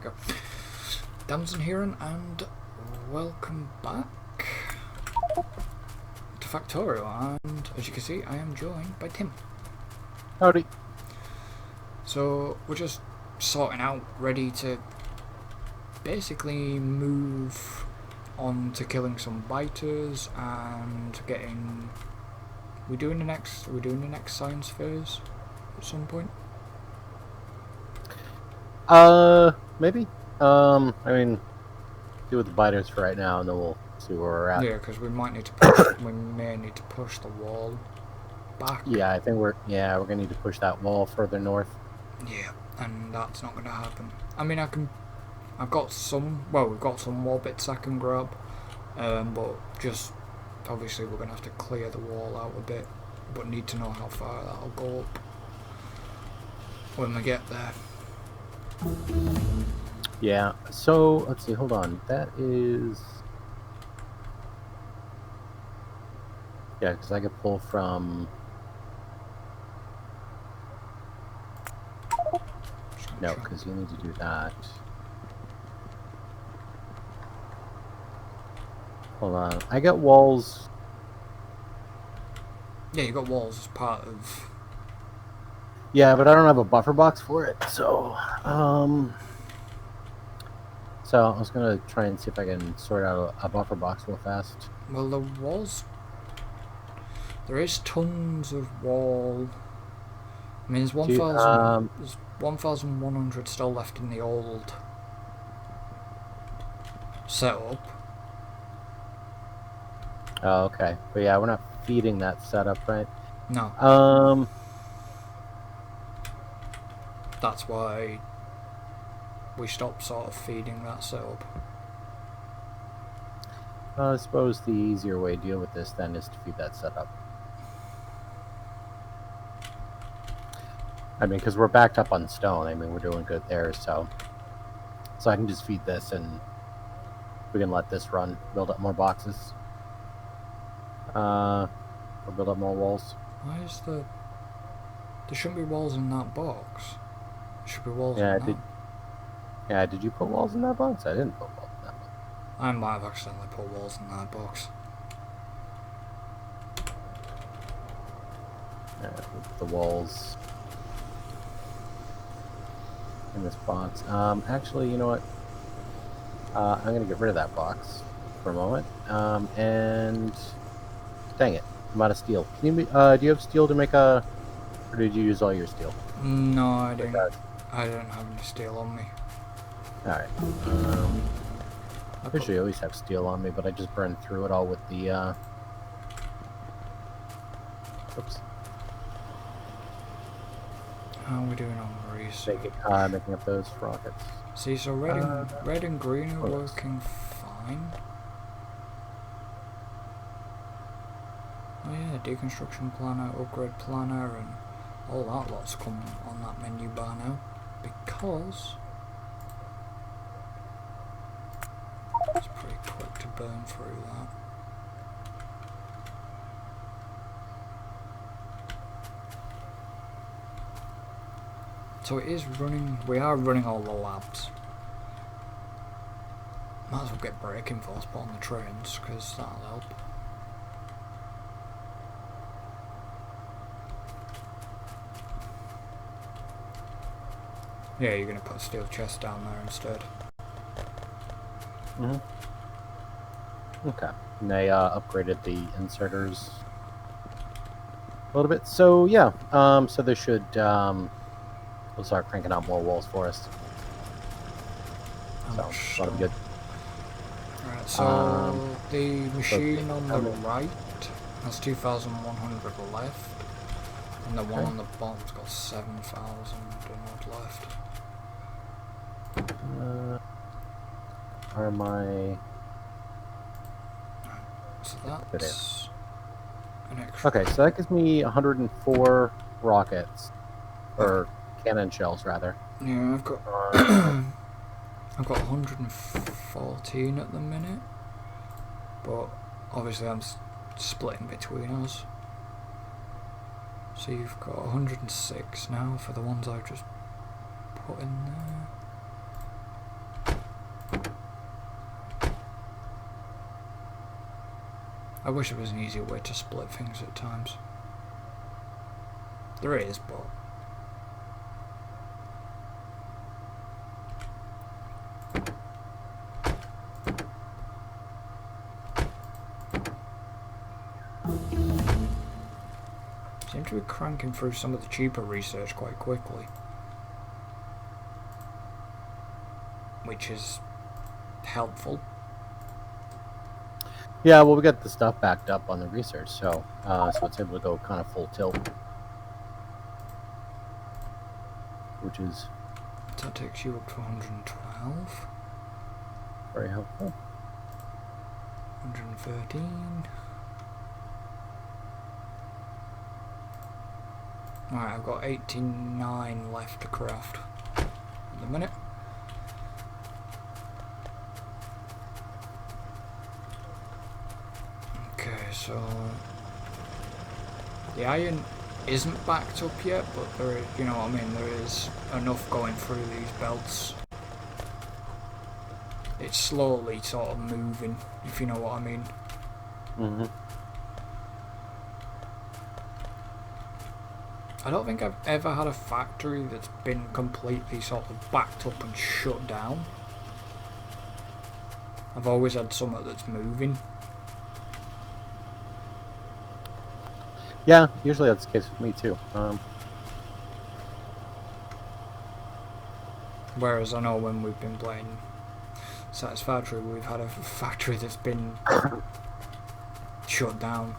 go. Damson Heren, and welcome back to Factorio, and as you can see, I am joined by Tim. Howdy. So we're just sorting out, ready to basically move on to killing some biters and getting. We're doing the next science phase at some point. Maybe. I mean, do with the biters for right now, and then we'll see where we're at. Yeah, because we might need to push. We may need to push the wall back. Yeah, I think we're gonna need to push that wall further north. Yeah, and that's not gonna happen. I mean, I've got some. Well, we've got some wall bits I can grab, but just obviously we're gonna have to clear the wall out a bit. But need to know how far that'll go up when we get there. Yeah, so let's see, hold on. That is. Yeah, because I could pull from. No, because you need to do that. Hold on. I got walls. Yeah, you got walls as part of. Yeah, but I don't have a buffer box for it, so so I was gonna try and see if I can sort out a buffer box real fast. Well, there is tons of wall. I mean, there's 1,100 still left in the old setup. Oh, okay. But yeah, we're not feeding that setup, right? No. That's why we stopped sort of feeding that setup. I suppose the easier way to deal with this then is to feed that setup. I mean, because we're backed up on stone. I mean, we're doing good there, so I can just feed this and we can let this run, build up more boxes. Or build up more walls. Why is there shouldn't be walls in that box. There should be walls in that. Yeah, did you put walls in that box? I didn't put walls in that box. I might have accidentally put walls in that box. The walls in this box. Actually, you know what? I'm gonna get rid of that box for a moment. And dang it, I'm out of steel. Can you, do you have steel to make a? Or did you use all your steel? No, I didn't. I don't have any steel on me. All right. I usually always have steel on me, but I just burned through it all with the. Oops. How are we doing on research? Making up those rockets. See, so red and green are working fine. Oh yeah, deconstruction planner, upgrade planner, and all that lot's come on that menu bar now, because it's pretty quick to burn through that. So it is running. We are running all the labs. Might as well get braking force put on the trains, because that'll help. Yeah, you're going to put a steel chest down there instead. Okay. And they upgraded the inserters a little bit. So yeah, so they should we'll start cranking out more walls for us. So that'll be good. Alright, so the machine on the right has 2,100 left, and the one on the bottom's got 7,000 left. Are my so that's an extra. Okay, so that gives me 104 rockets, or cannon shells rather. Yeah, I've got I've got 114 at the minute, but obviously I'm splitting between us. So you've got 106 now for the ones I've just put in there. I wish there was an easier way to split things at times. There is, but... seem to be cranking through some of the cheaper research quite quickly. Which is helpful. Yeah, well, we got the stuff backed up on the research, so it's able to go kind of full tilt, which is That takes you up to 112. very helpful. 113. Alright, I've got 89 left to craft at the minute. Okay, so the iron isn't backed up yet, but there is, you know what I mean, there is enough going through these belts. It's slowly sort of moving, if you know what I mean. Mm-hmm. I don't think I've ever had a factory that's been completely sort of backed up and shut down. I've always had something that's moving. Yeah, usually that's the case with me too. Whereas I know when we've been playing Satisfactory, we've had a factory that's been shut down.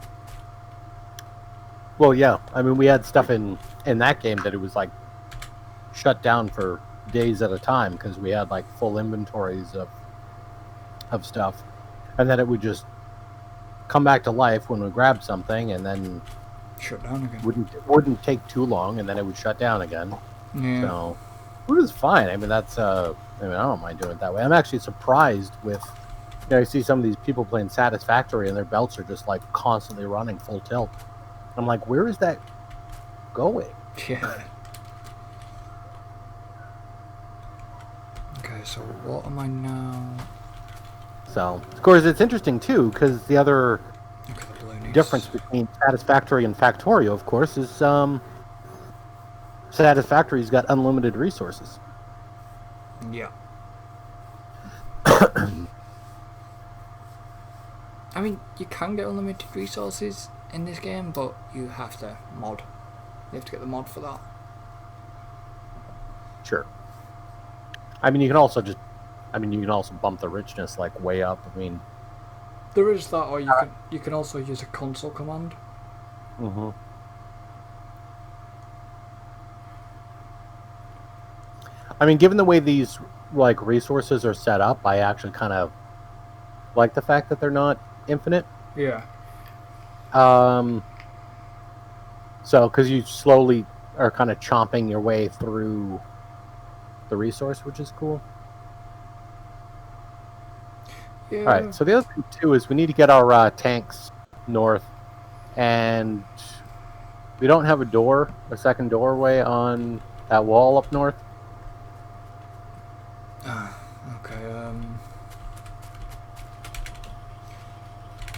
Well, yeah, I mean, we had stuff in that game that it was like shut down for days at a time because we had like full inventories of stuff, and then it would just come back to life when we grabbed something, and then Shut down again. Wouldn't take too long, and then it would shut down again. Yeah. So it was fine. I mean, that's I don't mind doing it that way. I'm actually surprised with, you know, I see some of these people playing Satisfactory and their belts are just like constantly running full tilt. I'm like, where is that going? Yeah. Okay, so what am I now? So, of course, it's interesting too because the other Okay, the blue needs... difference between Satisfactory and Factorio, of course, is Satisfactory's got unlimited resources. Yeah. I mean, you can get unlimited resources in this game, but you have to mod. You have to get the mod for that. Sure. I mean, you can also bump the richness like way up. I mean, There is that, or you can also use a console command. mm-hmm. I mean, given the way these like resources are set up, I actually kind of like the fact that they're not infinite. Yeah. So, because you slowly are kind of chomping your way through the resource, which is cool. Yeah. All right. So the other thing too is we need to get our tanks north, and we don't have a second doorway on that wall up north. Okay.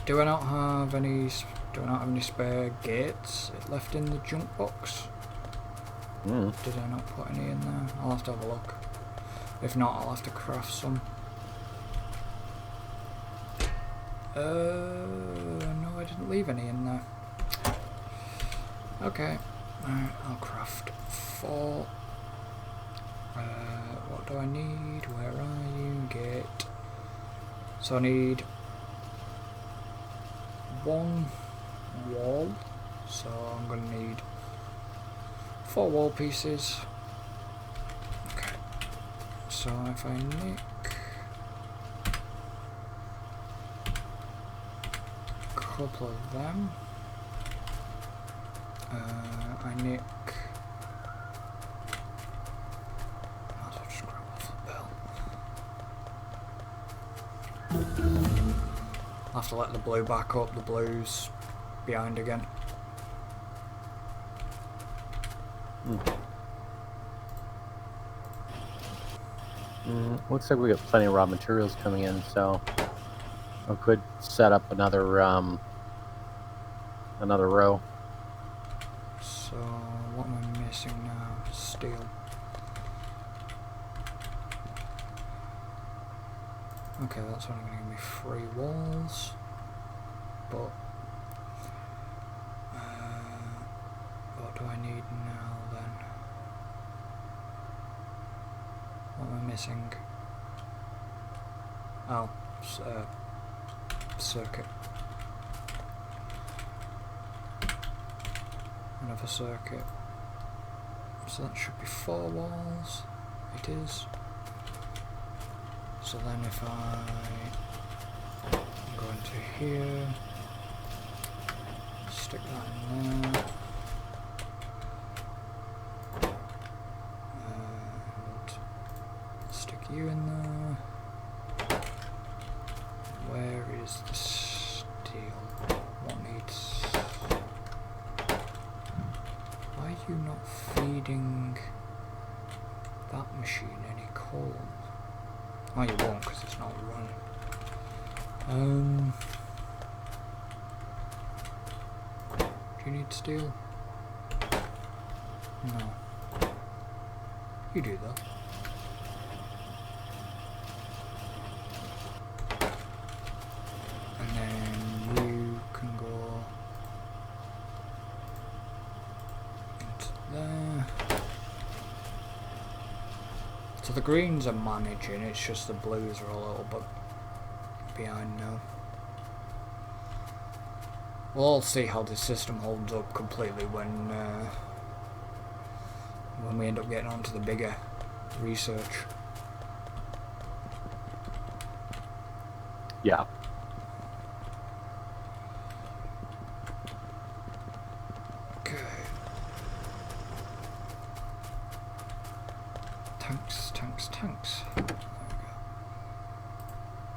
Do I not have any spare gates left in the junk box? Did I not put any in there? I'll have to have a look. If not, I'll have to craft some. No, I didn't leave any in there. Okay. Alright, I'll craft 4. What do I need? Where are you? Gate. So I need 1 wall. So I'm going to need 4 wall pieces. Okay. So if I nick a couple of them, I nick... I'll just grab off the bell. I'll have to let the blue back up, the blue's behind again. Looks like we got plenty of raw materials coming in, so I could set up another another row. So, what am I missing now? Steel. Okay, that's only going to give me 3 walls. But, what do I need now then? What am I missing? Oh, circuit. Another circuit. So that should be 4 walls. It is. So then if I go into here, stick that in there, and stick you in there. Where is the steel? What needs... Why are you not feeding that machine any coal? Oh, you won't because it's not running. Do you need steel? No. You do though. And then you can go into there. So the greens are managing, it's just the blues are a little bit behind now. We'll all see how this system holds up completely when we end up getting onto the bigger research. Yeah. Okay. Tanks. There we go.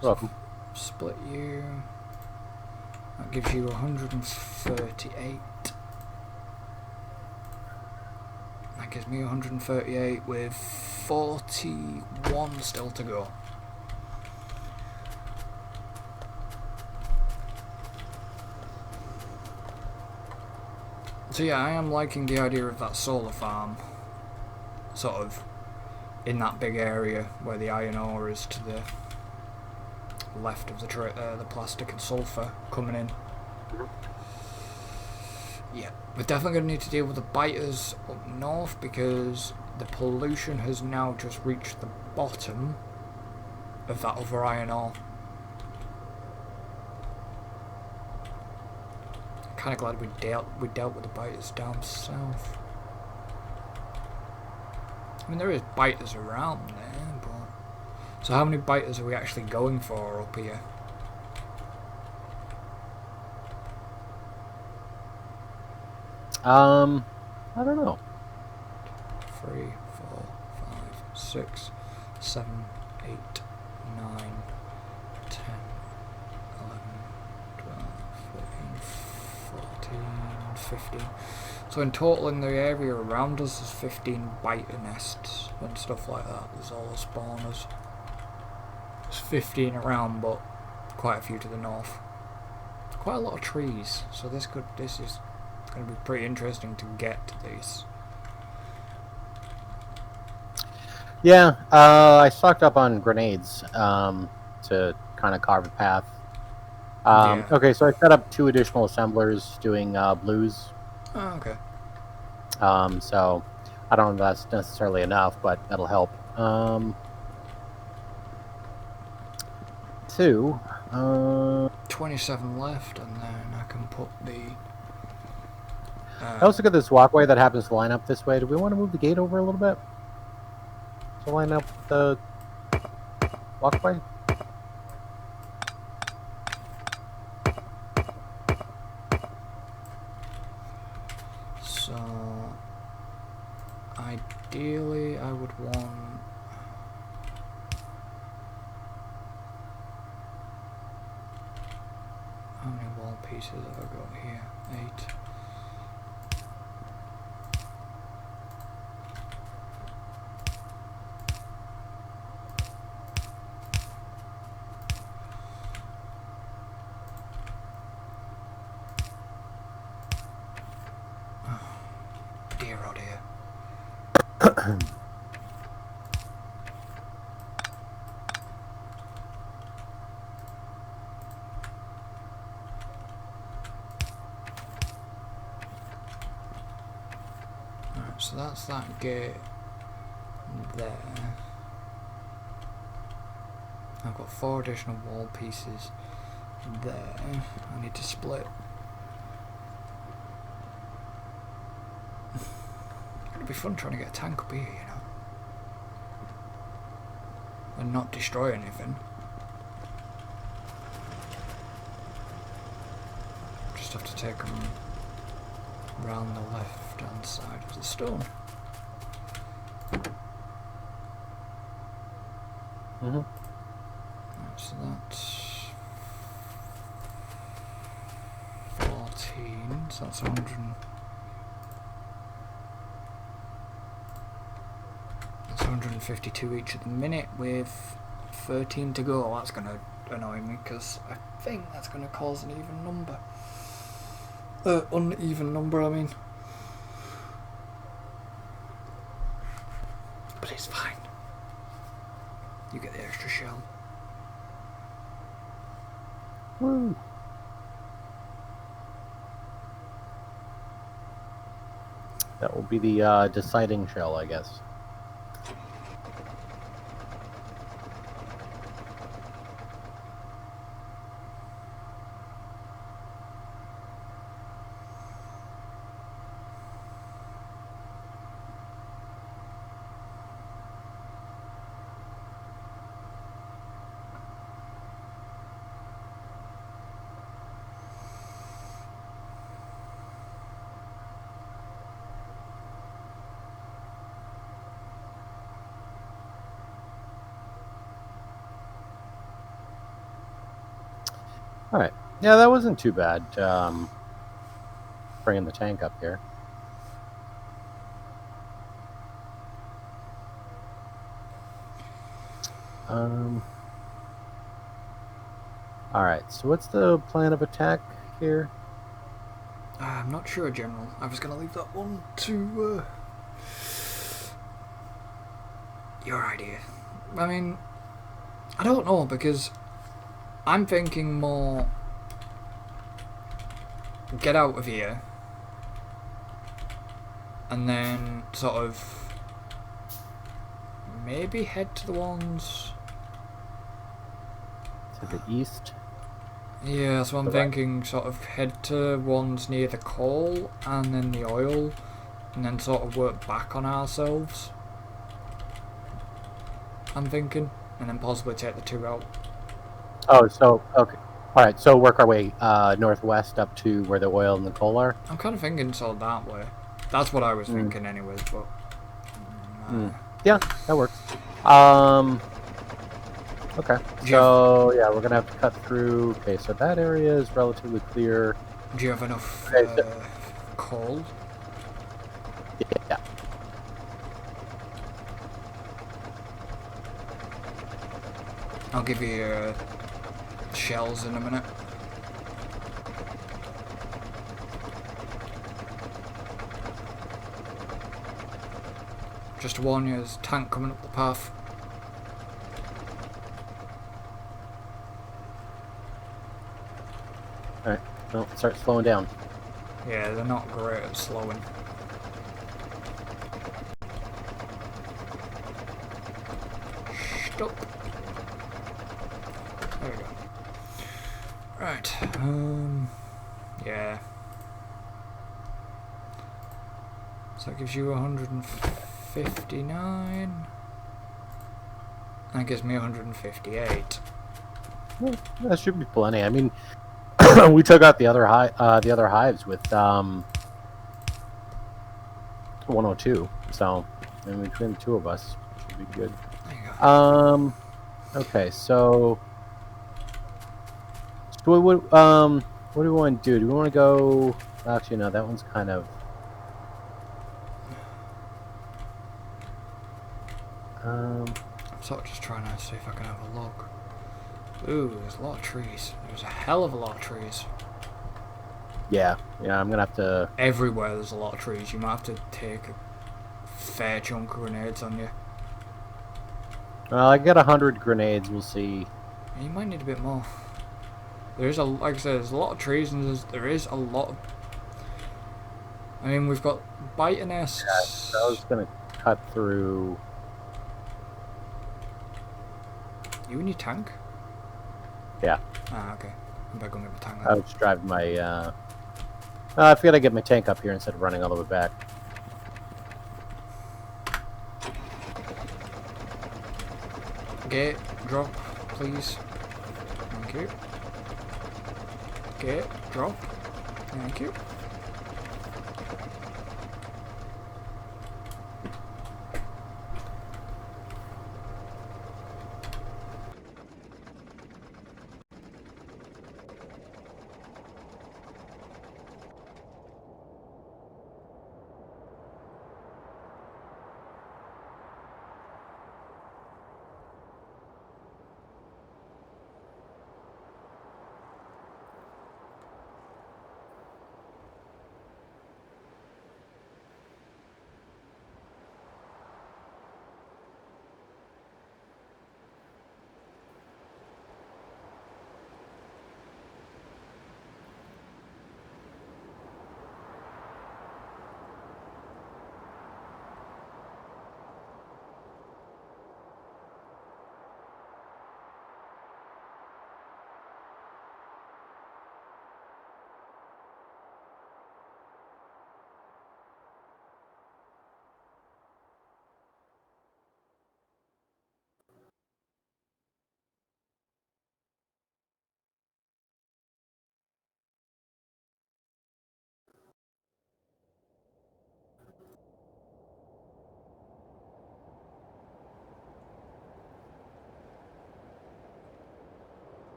Welcome. Split you. That gives you 138. That gives me 138 with 41 still to go. So yeah, I am liking the idea of that solar farm, sort of in that big area where the iron ore is to the left of the plastic and sulfur coming in. Yeah, we're definitely going to need to deal with the biters up north because the pollution has now just reached the bottom of that other iron ore. Kind of glad we dealt with the biters down south. I mean, there is biters around there, but... So how many biters are we actually going for up here? I don't know. 3, 4, 5, 6, 7, 8, 9, 10, 11, 12, 13, 14, 15. So in total in the area around us there's 15 biter nests and stuff like that. There's all the spawners. There's 15 around, but quite a few to the north. Quite a lot of trees, so this is going to be pretty interesting to get to these. Yeah, I stocked up on grenades to kind of carve a path. Yeah. Okay, so I set up 2 additional assemblers doing blues. Oh, okay. So I don't know if that's necessarily enough, but that'll help. 2. 27 left, and then I can put the... I also got this walkway that happens to line up this way. Do we want to move the gate over a little bit to line up the walkway? So, ideally, I would want... How many wall pieces have I got here? 8. dear, oh dear. Alright, so that's that gate there. I've got 4 additional wall pieces there. I need to split. It'd be fun trying to get a tank up here, you know, and not destroy anything. Just have to take them round the left hand side of the stone. Mhm. So that's 14, so that's 100. That's 152 each at the minute with 13 to go. That's going to annoy me because I think that's going to cause an even number. Uneven number, I mean. But it's fine. You get the extra shell. Woo. That will be the deciding shell, I guess. All right. Yeah, that wasn't too bad. Bringing the tank up here. All right. So what's the plan of attack here? I'm not sure, General. I was going to leave that one to your idea. I mean, I don't know, because I'm thinking more get out of here and then sort of maybe head to the ones To the east. Yeah, so I'm thinking sort of head to ones near the coal and then the oil, and then sort of work back on ourselves. I'm thinking, and then possibly take the 2 out. Oh, so okay. All right. So work our way northwest up to where the oil and the coal are. I'm kind of thinking sort of that way. That's what I was thinking anyways, but... Yeah, that works. Okay. So, yeah, we're going to have to cut through... Okay, so that area is relatively clear. Do you have enough coal? Yeah. I'll give you shells in a minute. Just to warn you, there's a tank coming up the path. Alright, well, start slowing down. Yeah, they're not great at slowing. Stop. There we go. Right, yeah. So that gives you 159. That gives me 158. Well, that should be plenty. I mean, we took out the other hives with 102. So, in between the two of us, should be good. There you go. Okay, so what do we want to do? Do we want to go? Actually, no. That one's kind of. I'm sort of just trying to see if I can have a look. Ooh, there's a lot of trees. There's a hell of a lot of trees. Yeah, I'm gonna have to. Everywhere there's a lot of trees. You might have to take a fair chunk of grenades on you. Well, I got 100 grenades. We'll see. You might need a bit more. There's like I said, there's a lot of trees and there is a lot of. I mean, we've got biter nests. Yeah, so I was gonna cut through. You and your tank? Yeah. Ah, okay. I'm back going to get my tank I then. was driving my. I forgot to get my tank up here instead of running all the way back. Gate, drop, please. Thank you. Gate, drop. Thank you.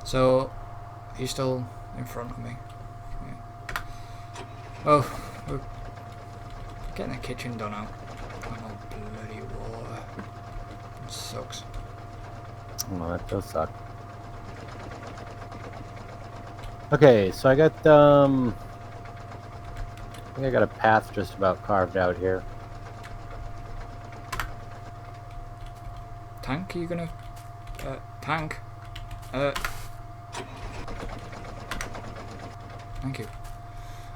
So, he's still in front of me. Yeah. Oh, we're getting the kitchen done out. Oh, bloody water. It sucks. Oh, that does suck. Okay, so I got I think I got a path just about carved out here. Tank, are you gonna... tank? Thank you.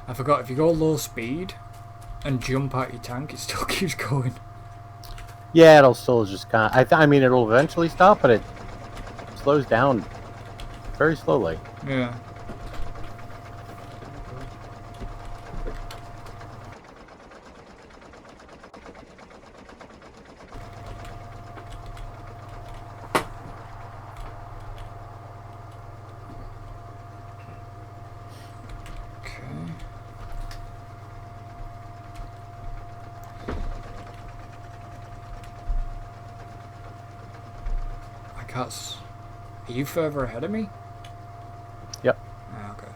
I forgot, if you go low speed and jump out your tank, it still keeps going. Yeah, it'll still just kind of... I mean, it'll eventually stop, but it slows down very slowly. Yeah. Are you further ahead of me? Yep. Ah, okay.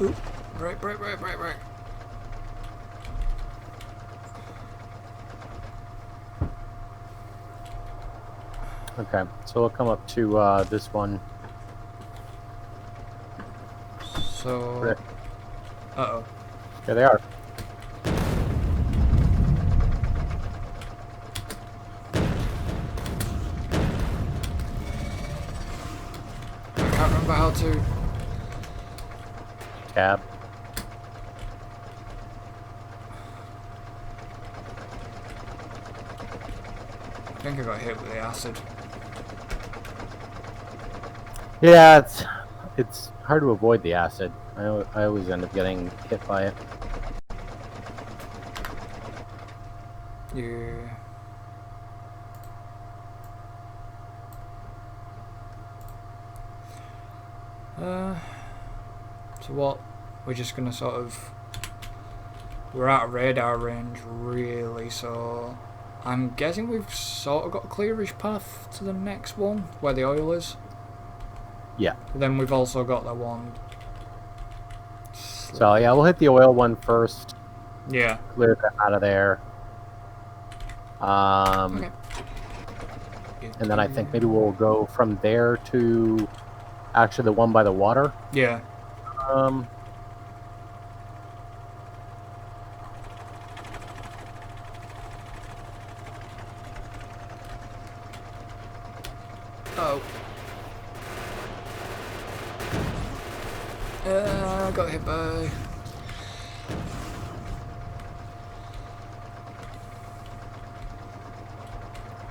Ooh, right. Okay, so we'll come up to this one. So... Right. Uh-oh. Here they are. I can't remember how to... Tab. I think I got hit with the acid. Yeah, it's hard to avoid the acid. I always end up getting hit by it. Yeah. So what? We're just gonna sort of... We're out of radar range, really, so... I'm guessing we've sort of got a clearish path to the next one, where the oil is. Yeah. But then we've also got that one... So yeah, we'll hit the oil one first. Yeah. Clear that out of there. Um, Okay. and then I think maybe we'll go from there to actually the one by the water. Yeah. Um, Oh. I got hit by.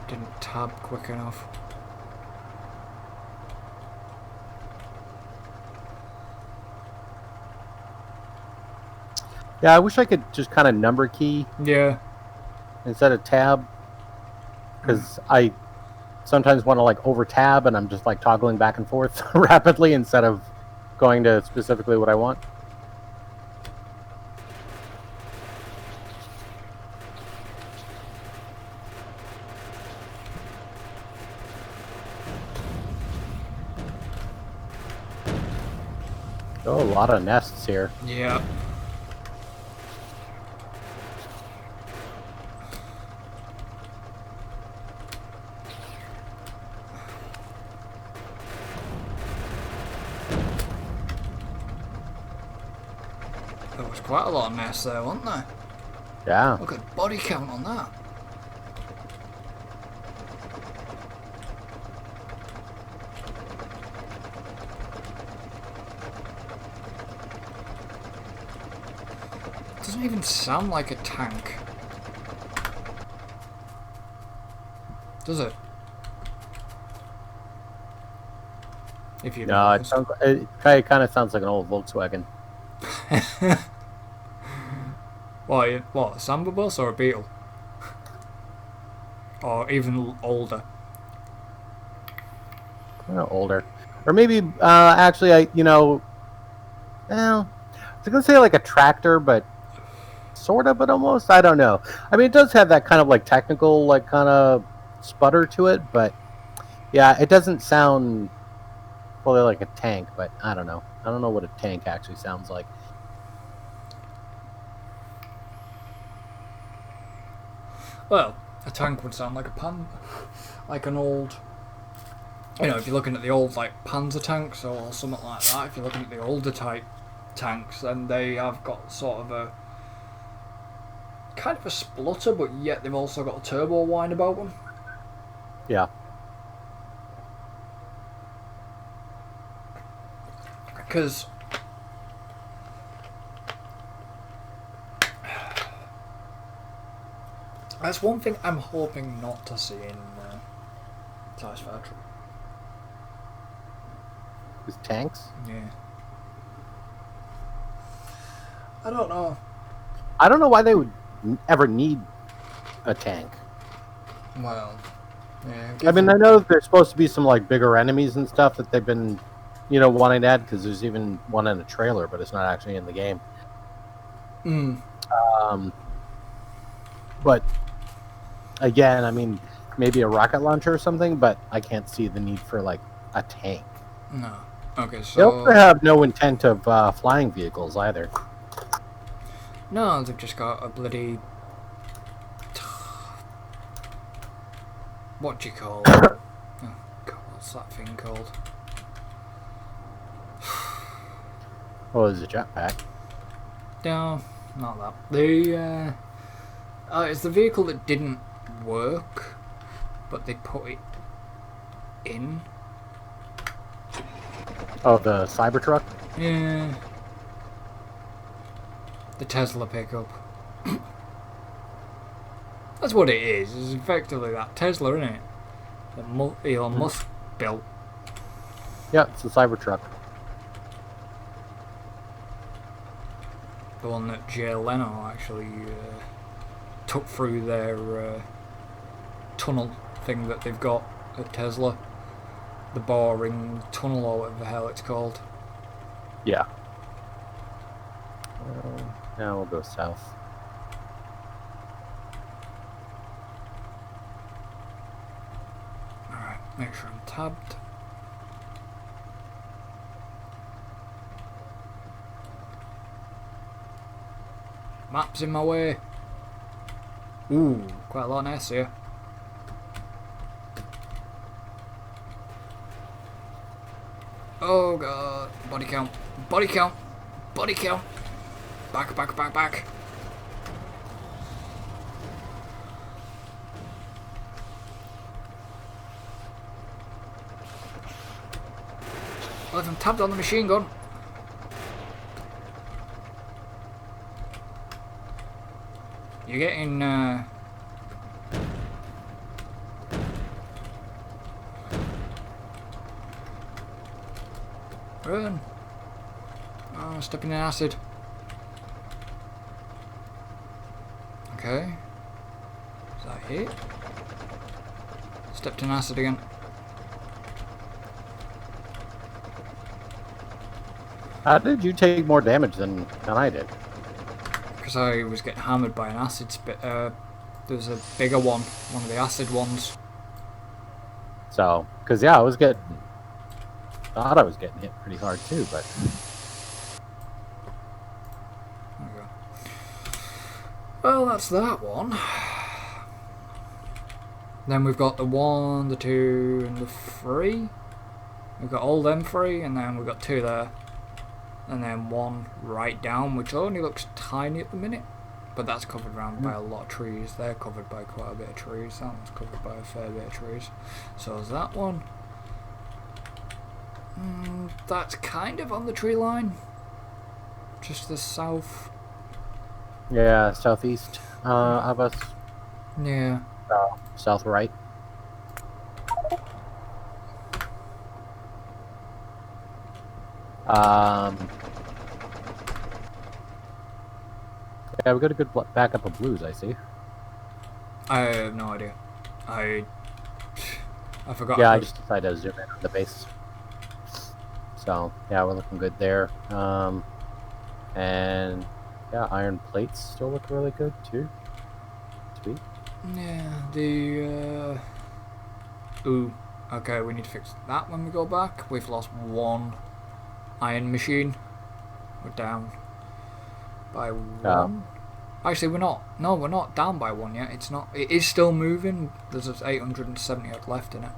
Didn't tab quick enough. yeah, I wish I could just kind of number key Yeah. instead of tab, because I sometimes want to like over tab and I'm just like toggling back and forth rapidly instead of going to specifically what I want. Oh, a lot of nests here. Yeah. There was quite a lot of nests there, wasn't there? Yeah. Look at the body count on that. Doesn't even sound like a tank. Does it? If you No, it kind of sounds like an old Volkswagen. What, a Samba bus or a Beetle? Or even older? Older, or maybe actually, well, I was gonna say like a tractor, but sort of, but almost. I don't know. I mean, it does have that kind of like technical, like kind of sputter to it, but yeah, it doesn't sound fully like a tank. But I don't know. I don't know what a tank actually sounds like. Well, a tank would sound like a like an old. You know, if you're looking at the old like Panzer tanks or something like that, if you're looking at the older type tanks, then they have got sort of a kind of a splutter, but yet they've also got a turbo whine about them. Yeah. Because that's one thing I'm hoping not to see in Dice Factory. Is tanks? Yeah. I don't know. I don't know why they would ever need a tank. Well, yeah. I mean, I know there's supposed to be some like bigger enemies and stuff that they've been, wanting to add, because there's even one in a trailer, but it's not actually in the game. But again, I mean, maybe a rocket launcher or something, but I can't see the need for like a tank. No. Okay, They so also have no intent of flying vehicles either. no, they've just got a bloody what do you call it? Oh God, what's that thing called? Oh, there's a jetpack. No, not that. It's the vehicle that didn't work, but they put it in. Oh, the Cybertruck? Yeah. The Tesla pickup. That's what it is. It's effectively that Tesla, isn't it? That Elon Musk built. Yeah, it's the Cybertruck. The one that Jay Leno actually took through their tunnel thing that they've got at Tesla. The boring tunnel or whatever the hell it's called. Yeah. Now we'll go south. Alright, make sure I'm tabbed. Map's in my way. Ooh, quite a lot of S here. Oh god. Body count. Body count. Body count. Back, back, back, back. Well, I'm tapped on the machine gun. You're getting, Run. Oh, stepping in acid. Okay. Is that it? Stepped in acid again. How did you take more damage than I did? Because I was getting hammered by an acid spit. There was a bigger one of the acid ones. So, because yeah, thought I was getting hit pretty hard too, but There we go. Well, that's that one. Then we've got the 1, the 2, and the 3. We've got all them 3, and then we've got 2 there. And then 1 right down, which only looks tiny at the minute. But that's covered around by a lot of trees. They're covered by quite a bit of trees. That one's covered by a fair bit of trees. So is that one. That's kind of on the tree line. Just the south. yeah, southeast of us, Yeah. south right. Yeah, we got a good backup of blues, I see. I have no idea. I forgot. Yeah, I just decided to zoom in on the base. So, yeah, we're looking good there. And, yeah, iron plates still look really good, too. Sweet. Yeah, the... Ooh, okay, we need to fix that when we go back. We've lost 1 iron machine. We're down by 1. Actually, we're not. No, we're not down by 1 yet. It's not. It is still moving. There's 870 odd left in it.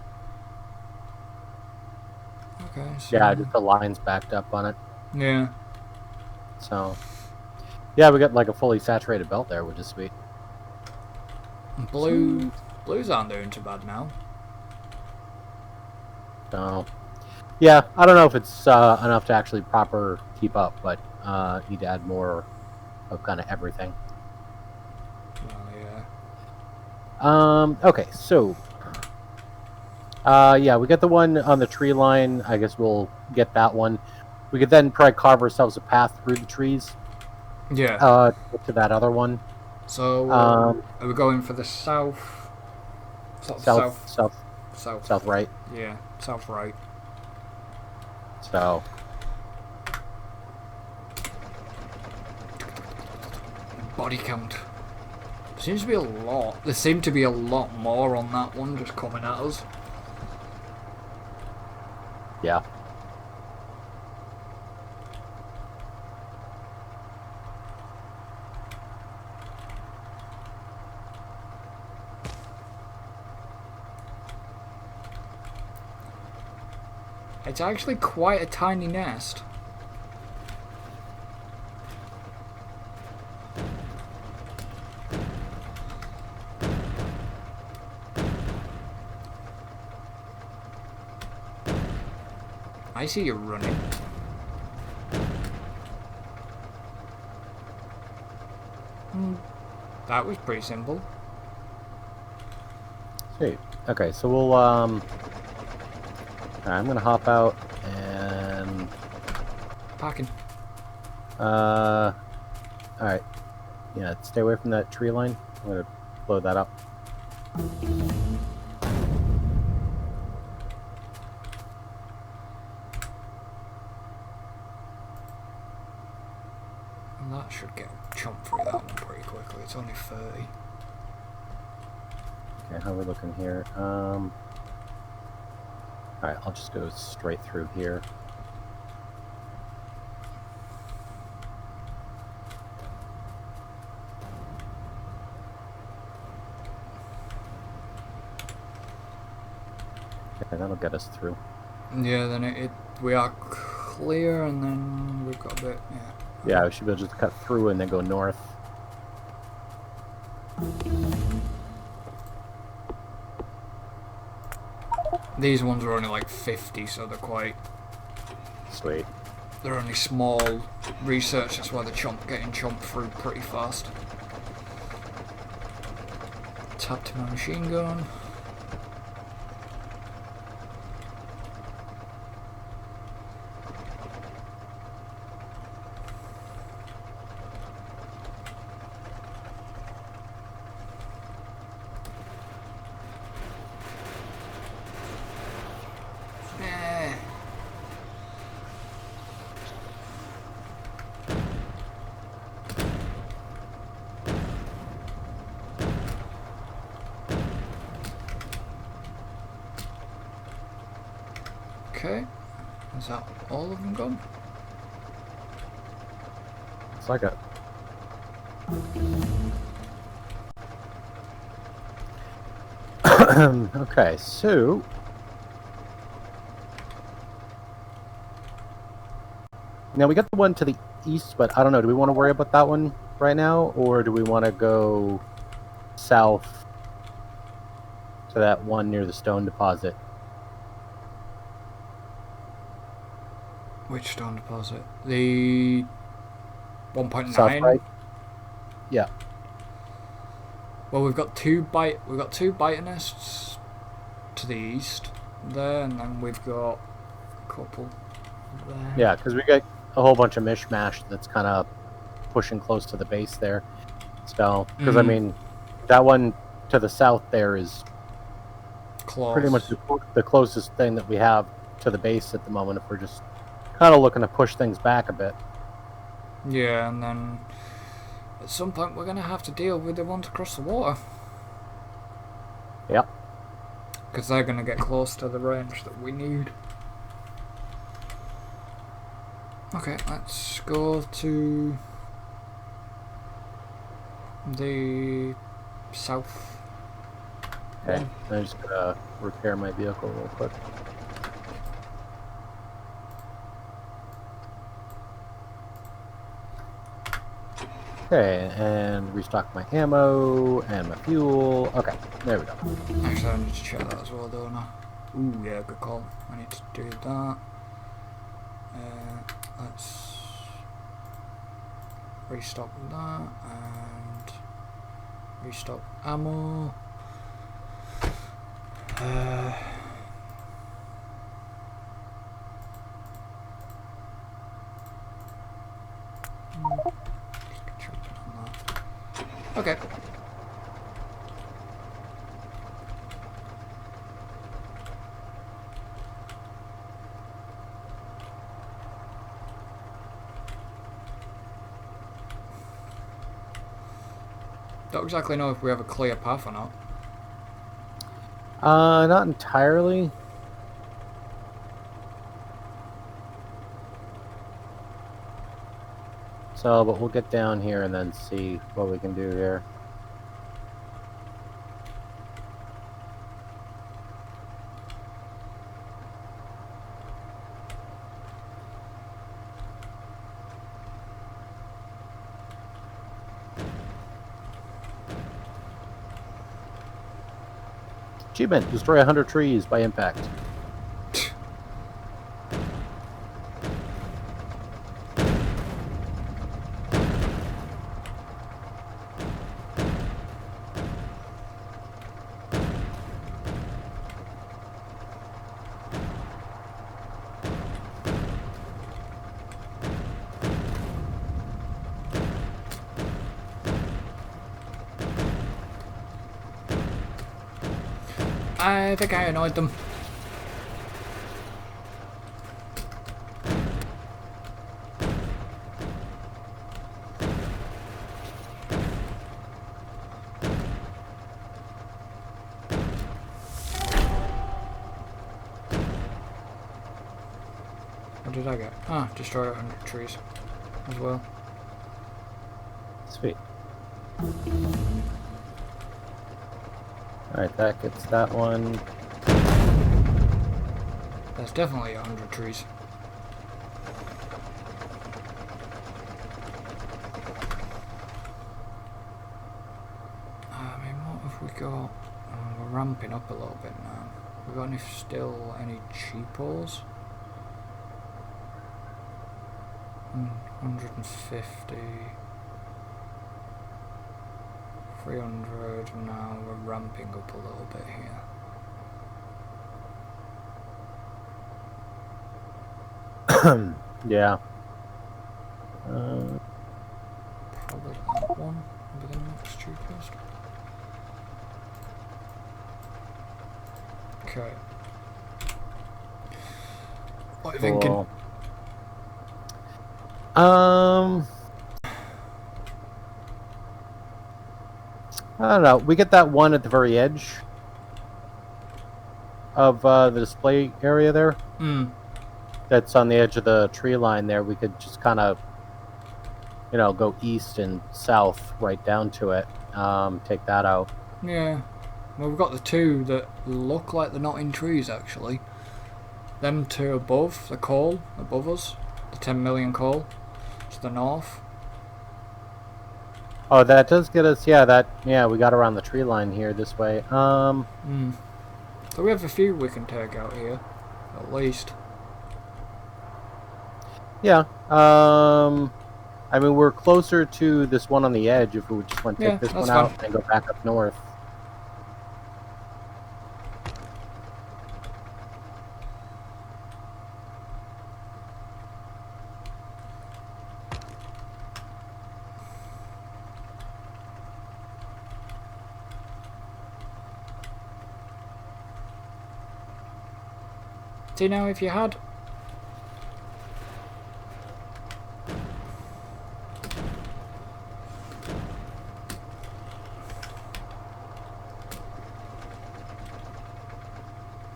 Okay. So, Yeah, just the lines backed up on it. yeah. So, yeah, we got like a fully saturated belt there, which is sweet. Blues aren't doing too bad now. So, yeah, I don't know if it's enough to actually proper keep up, but need to add more of kind of everything. Well, yeah. Okay, so yeah, we get the one on the tree line. I guess we'll get that one. We could then probably carve ourselves a path through the trees. Yeah. To get to that other one. So are we going for the south? South right. Yeah, south right. So Body count. Seems to be a lot. There seem to be a lot more on that one just coming at us. yeah. It's actually quite a tiny nest. I see you running. That was pretty simple. Sweet. Okay, so we'll alright, I'm gonna hop out and Packing. alright. Yeah, stay away from that tree line. I'm gonna blow that up. And that should get chomped through that one pretty quickly. It's only 30. Okay, how are we looking here? Alright, I'll just go straight through here. Okay, that'll get us through. Yeah, then we are clear, and then we've got a bit. Yeah. Yeah, we should be able to just cut through and then go north. These ones are only like 50, so they're quite. Sweet. They're only small research. That's why they're getting chomped through pretty fast. Tap to my machine gun. Okay, is that all of them gone? It's like a... Okay, so... Now we got the one to the east, but I don't know, do we want to worry about that one right now? Or do we want to go south to that one near the stone deposit? Which stone deposit? The 1.9? South right? Yeah. Well, we've got two biter nests to the east there, and then we've got a couple there. Yeah, because we got a whole bunch of mishmash that's kind of pushing close to the base there. So, because I mean, that one to the south there is Close. pretty much the closest thing that we have to the base at the moment, if we're just kind of looking to push things back a bit. Yeah, and then at some point we're going to have to deal with the ones across the water. Yep. Because they're going to get close to the range that we need. Okay, let's go to the south. Okay, I'm just going to repair my vehicle real quick. Okay, and restock my ammo and my fuel. Okay, there we go. Actually, I need to check that as well, don't I? Ooh, yeah, good call. I need to do that. Let's restock that and restock ammo. Okay. Don't exactly know if we have a clear path or not. Not entirely. So, but we'll get down here and then see what we can do here. Achievement, destroy 100 trees by impact. I think I annoyed them. What did I get? Ah, destroy 100 trees as well. Sweet. Alright, that gets that one. it's definitely 100 trees. I mean, what have we got? We're ramping up a little bit now. We got still any cheapos? 150, 300. Now we're ramping up a little bit here. Yeah. Probably that one would be the next cheapest. Okay. What are you thinking? I don't know. We get that one at the very edge of the display area there. That's on the edge of the tree line there. We could just kind of, go east and south right down to it. Take that out. Yeah. Well, we've got the two that look like they're not in trees, actually. Them two above, the coal, above us. The 10 million coal to the north. Oh, that does get us, we got around the tree line here this way. So we have a few we can take out here, at least. Yeah. I mean, we're closer to this one on the edge if we just want to take this one out and go back up north. Do you know if you had?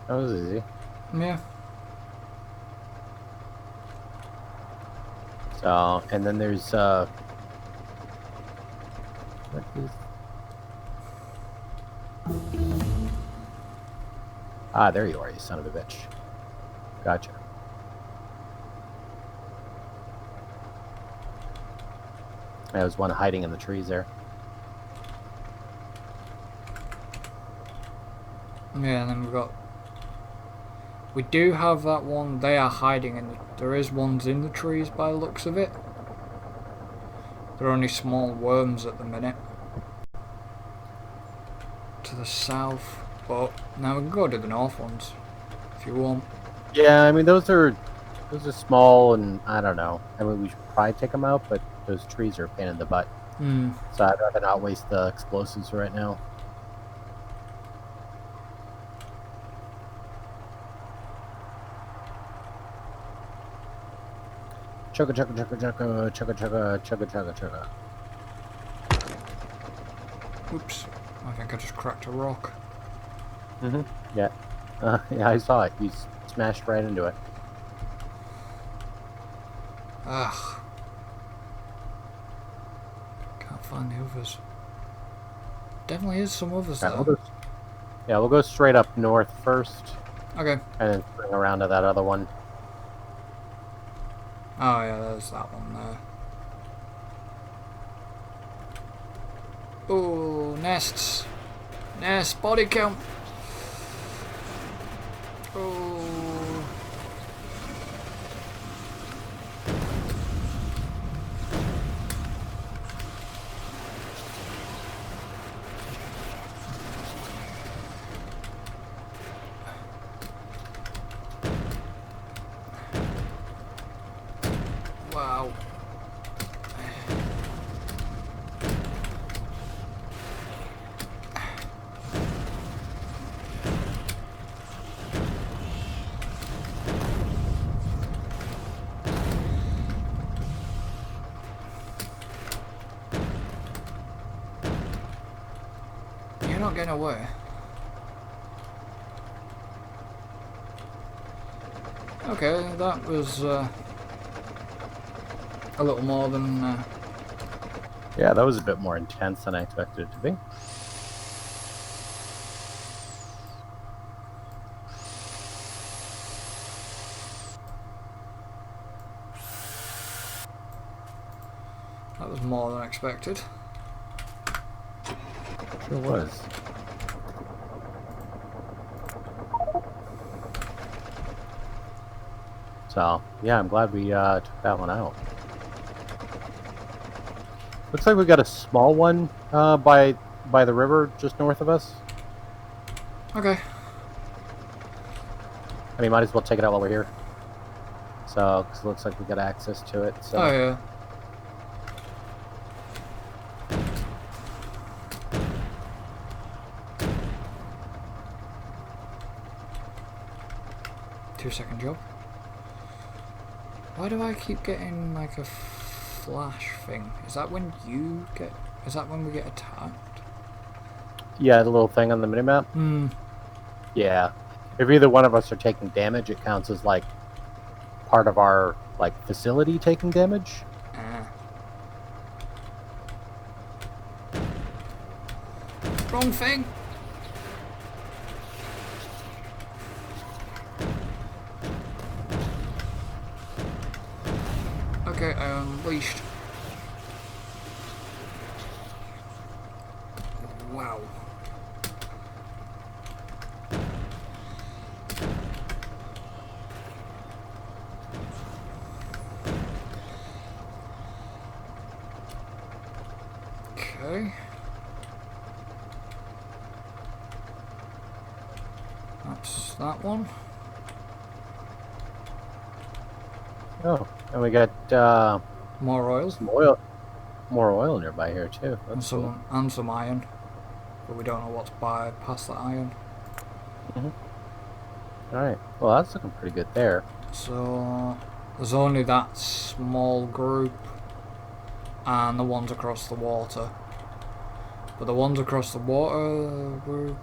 That was easy. Yeah. So, and then there's what is... Ah, there you are, you son of a bitch. Gotcha. There was one hiding in the trees there. Yeah, and then we do have that one. They are hiding in there is ones in the trees by the looks of it. They're only small worms at the minute. To the south, but now we can go to the north ones if you want. Yeah, I mean those are small, and I don't know. I mean we should probably take them out, but those trees are a pain in the butt. So I'd rather not waste the explosives right now. Chugga chugga chugga chugga chugga chugga chugga chugga chugga. Oops, I think I just cracked a rock. Yeah. Yeah, I saw it. You smashed right into it. Ugh. Can't find the others. Definitely is some others though. We'll go straight up north first. Okay. And then bring around to that other one. Oh yeah, there's that one there. Oh, nests. Nest, body count. Oh. Wow. You're not getting away. Okay, that was a little more than... Yeah, that was a bit more intense than I expected it to be. was more than expected. Sure was. So, yeah, I'm glad we took that one out. Looks like we got a small one by the river just north of us. Okay. I mean, might as well take it out while we're here. So, because it looks like we got access to it. So. Oh yeah. Two-second job. Why do I keep getting like a flash thing? Is that when you get? Is that when we get attacked? Yeah, the little thing on the minimap. Hmm. Yeah. If either one of us are taking damage, it counts as like part of our like facility taking damage. Ah. Wrong thing. Okay, I unleashed. Wow. Okay. That's that one. Oh, and we got More oils. more oil nearby here too. And That's cool. some iron. But we don't know what's past that iron. All right. Well, that's looking pretty good there. So there's only that small group and the ones across the water. But the ones across the water,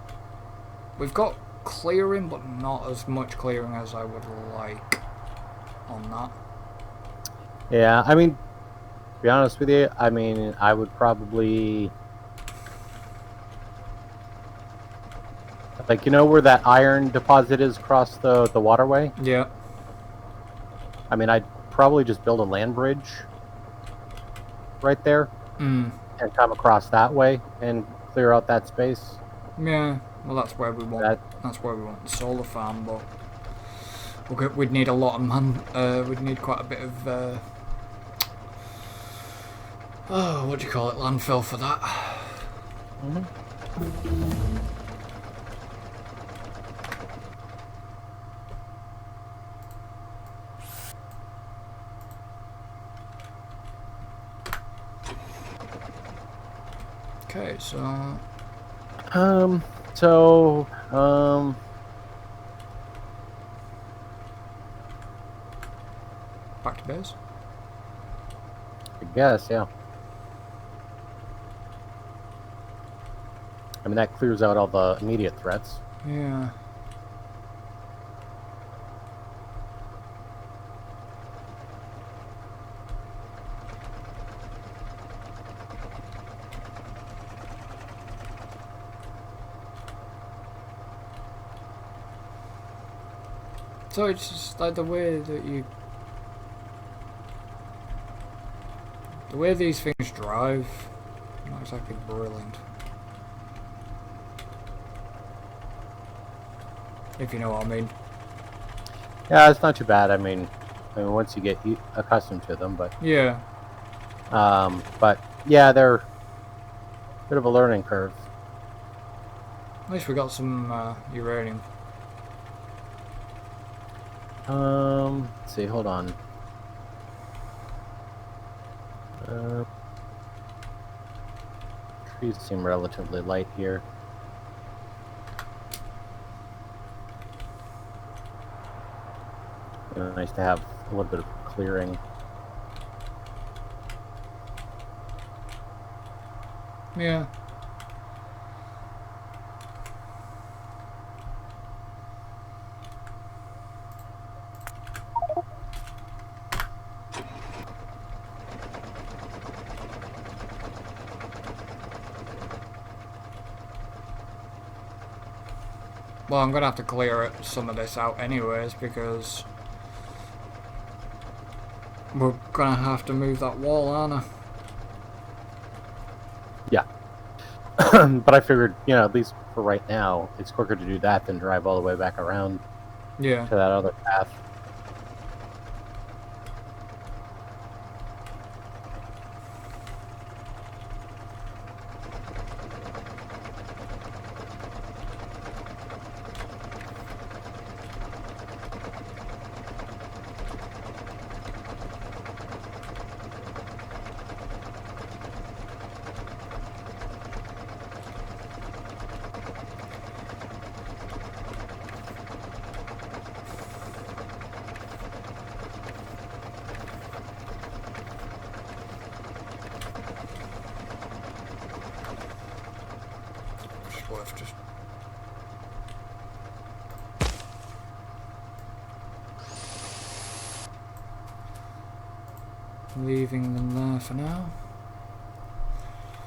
we've got clearing, but not as much clearing as I would like on that. Yeah, I mean, to be honest with you, I mean, I would probably like, you know where that iron deposit is across the waterway? Yeah. I mean, I'd probably just build a land bridge right there and come across that way and clear out that space. Yeah. Well, that's where we want. That's where we want the solar farm, but we'd need a lot of we'd need quite a bit of what do you call it? Landfill for that. Okay, so back to base. I guess, yeah. I mean, that clears out all the immediate threats. Yeah. So it's just like the way these things drive, not exactly brilliant. If you know what I mean. Yeah, it's not too bad. I mean once you get accustomed to them, but yeah. But yeah, they're a bit of a learning curve. At least we got some uranium. Let's see, hold on. Trees seem relatively light here. Nice to have a little bit of clearing. Yeah. Well, I'm gonna have to clear some of this out anyways because we're gonna have to move that wall, aren't I? Yeah. But I figured, at least for right now, it's quicker to do that than drive all the way back around Yeah. to that other path. Just worth just. Leaving them there for now.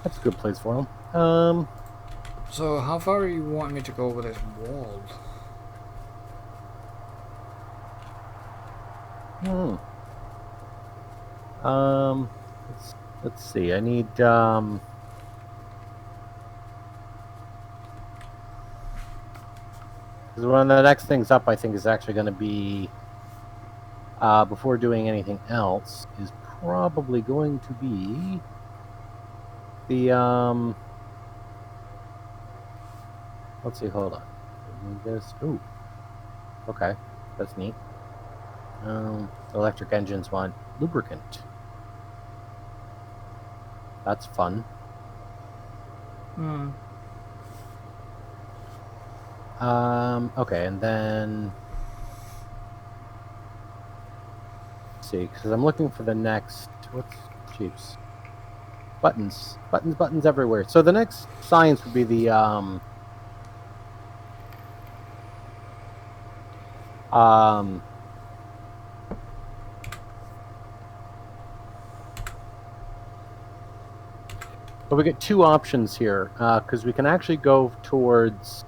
That's a good place for them. So, how far are you wanting me to go with this wall? Let's see. I need because one of the next things up, I think, is actually going to be before doing anything else, is probably going to be the Let's see. Hold on. This. Ooh. Okay, that's neat. Electric engines want lubricant. That's fun. Okay, and then let's see, because I'm looking for the next. What's Jeeps? Buttons, buttons, buttons everywhere. So the next science would be the But we get two options here, because we can actually go towards.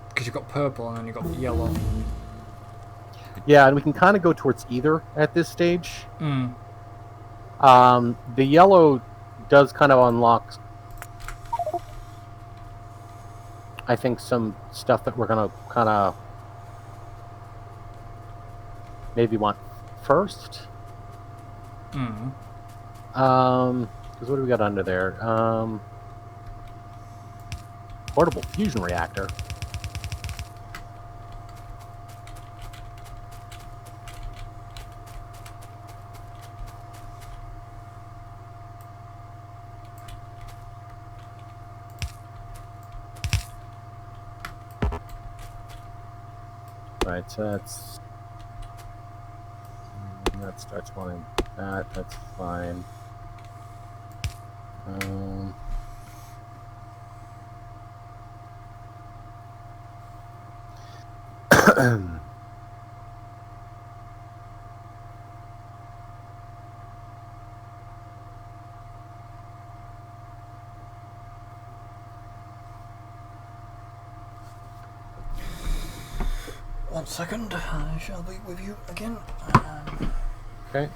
Because you've got purple and then you've got yellow. Yeah, and we can kind of go towards either at this stage. The yellow does kind of unlock, I think, some stuff that we're going to kind of maybe want first. Because what do we got under there? Portable fusion reactor. Right, so that starts wanting that. That's fine. One second, I shall be with you again. Okay.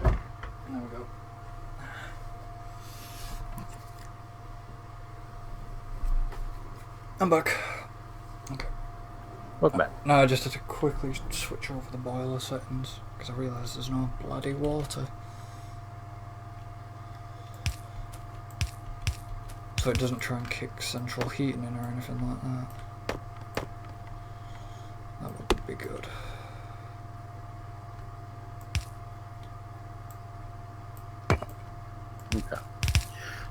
There we go. I'm back. Okay. Welcome back. No, I just had to quickly switch over the boiler settings because I realised there's no bloody water. So it doesn't try and kick central heating in or anything like that. That would be good. Okay.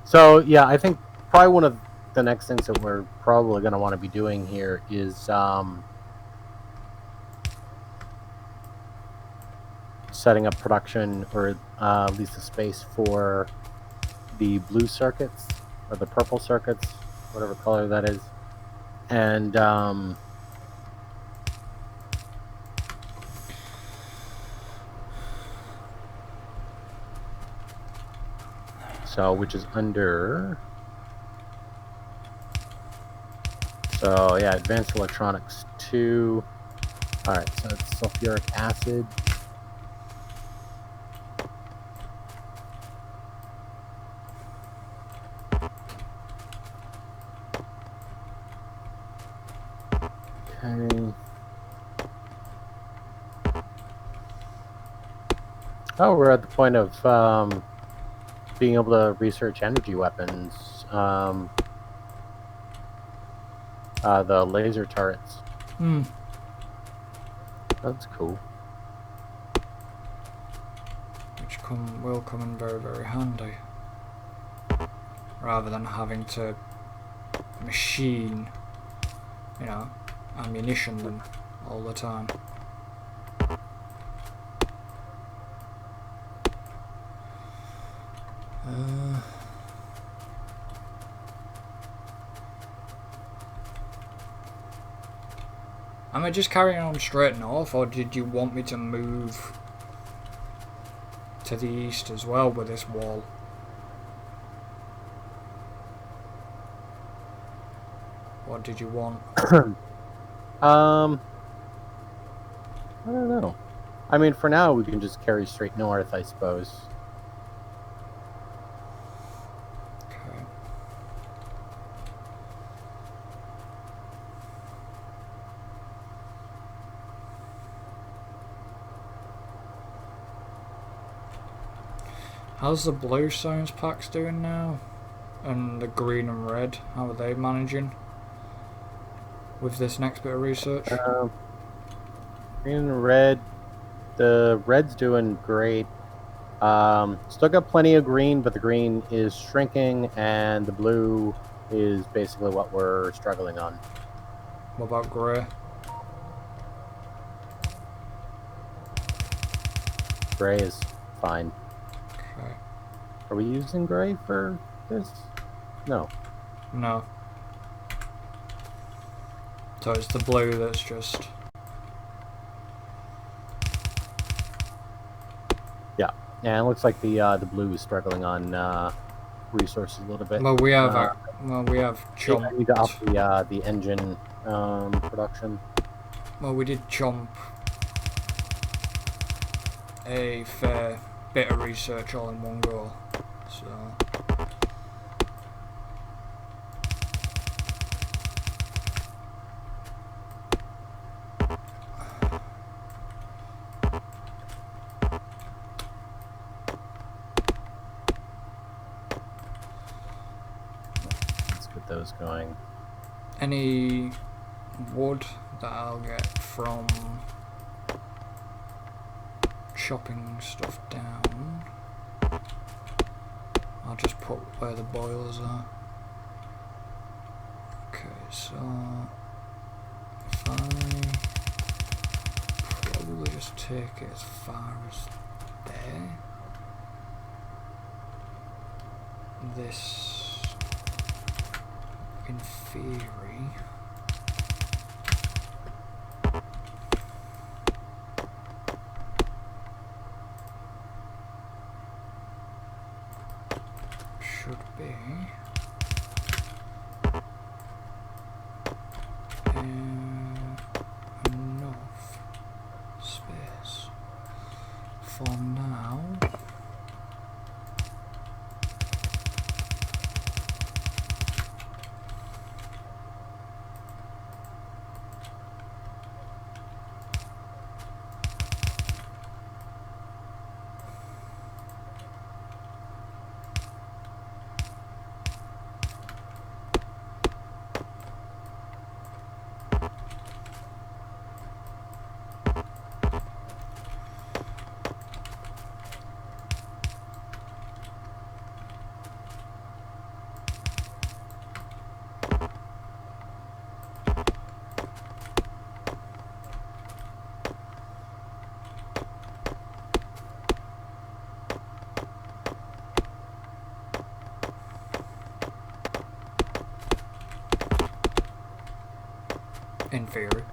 So yeah, I think probably one of the next things that we're probably going to want to be doing here is setting up production, or at least the space for the blue circuits or the purple circuits, whatever color that is, and so which is under So yeah, advanced electronics 2. All right, so it's sulfuric acid. Okay. Oh, we're at the point of being able to research energy weapons. The laser turrets. Hmm. That's cool. Which will come in very, very handy. Rather than having to machine, ammunition them all the time. Am I just carrying on straight north, or did you want me to move to the east as well with this wall? What did you want? I don't know. I mean, for now, we can just carry straight north, I suppose. Okay. How's the blue science packs doing now? And the green and red, how are they managing with this next bit of research? Green and red. The red's doing great. Still got plenty of green, but the green is shrinking, and the blue is basically what we're struggling on. What about grey? Gray is fine. Okay. Are we using gray for this? No. No. So it's the blue that's just... Yeah, it looks like the blue is struggling on resources a little bit. Well, we have chomped. I need to up the engine production. Well, we did chomp a fair bit of research all in one go, so... Let's get those going. Any wood that I'll get from chopping stuff down, I'll just put where the boilers are. Okay, so if I probably just take it as far as there, this in theory should be enough space for now. In theory.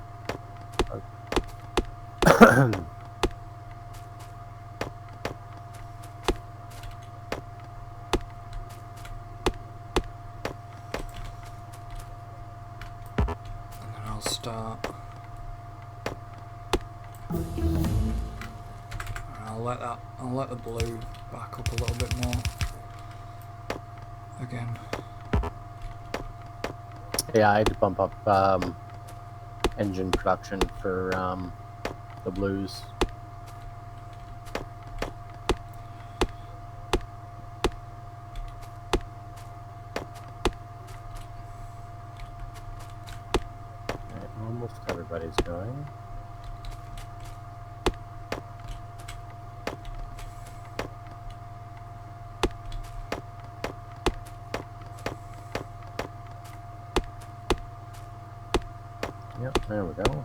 start. And I'll let the blue back up a little bit more. Again. Yeah, I had to bump up engine production for the blues. Right, almost everybody's going. Yep, there we go.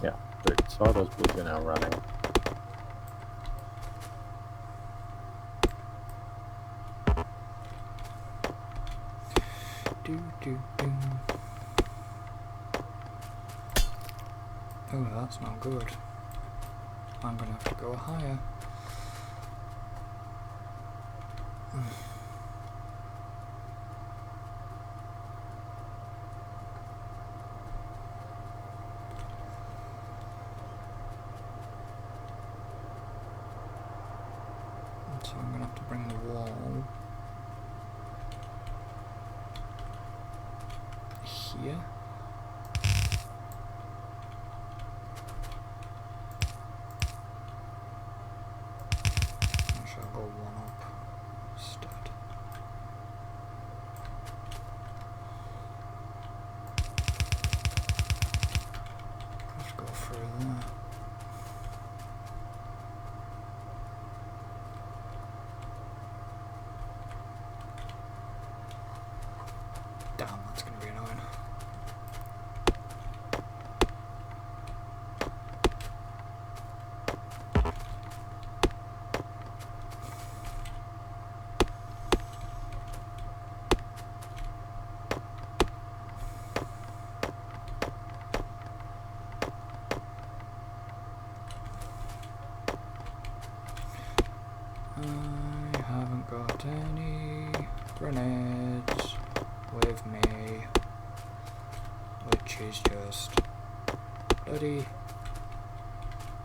Yeah, great. So all those blues are now running. Oh, that's not good. I'm gonna have to go higher. So I'm gonna have to bring the wall here. Actually, I'll go one up instead. Let's go through there. Damn, that's gonna be annoying. I haven't got any grenades with me, which is just bloody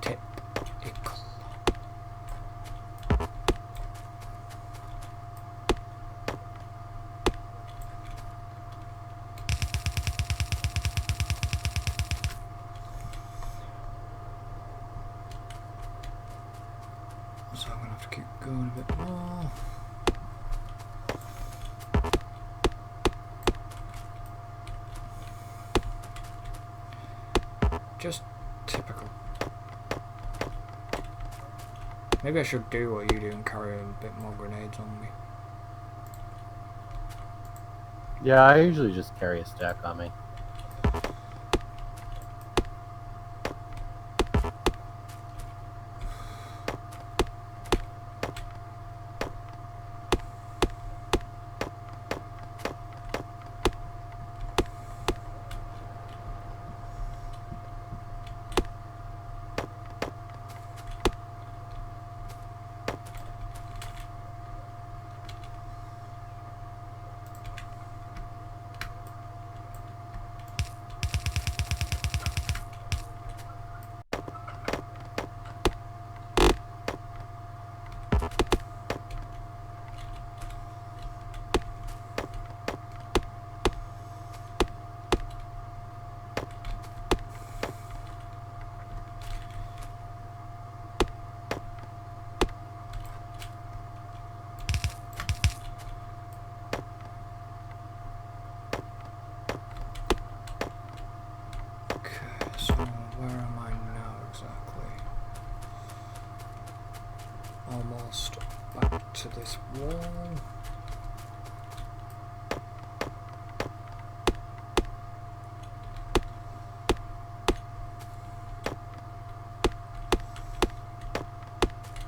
typical. So I'm gonna have to keep going a bit more. Just typical. Maybe I should do what you do and carry a bit more grenades on me. Yeah, I usually just carry a stack on me. this wall.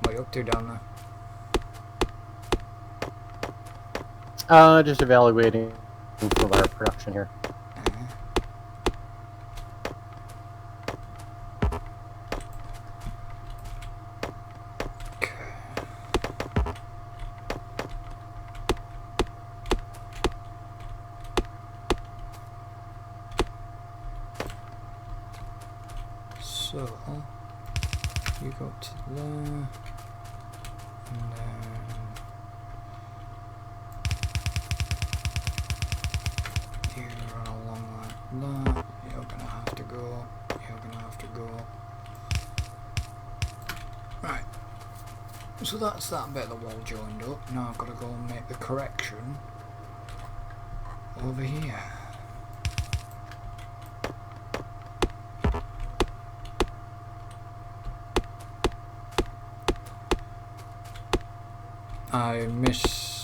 What are you up to down there? Just evaluating some of our production here. So, you go to there, and then you run along like that. You're gonna have to go. You're gonna have to go. Right. So that's that bit of the wall joined up. Now I've got to go and make the correction over here. I misjudged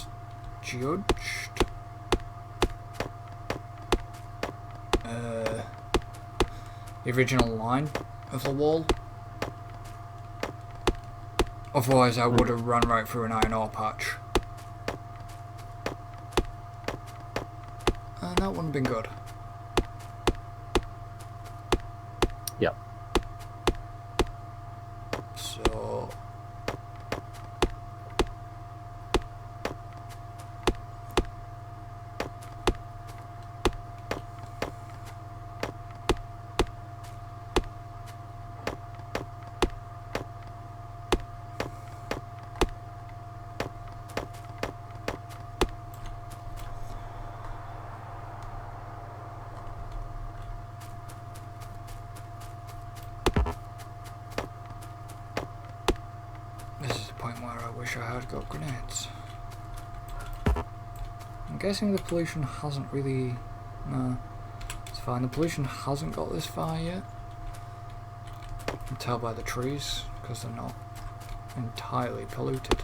the original line of the wall. Otherwise I would have run right through an iron ore patch. And that wouldn't have been good. Yep. So this is the point where I wish I had got grenades. I'm guessing the pollution hasn't really... No, it's fine. The pollution hasn't got this far yet. You can tell by the trees, because they're not entirely polluted.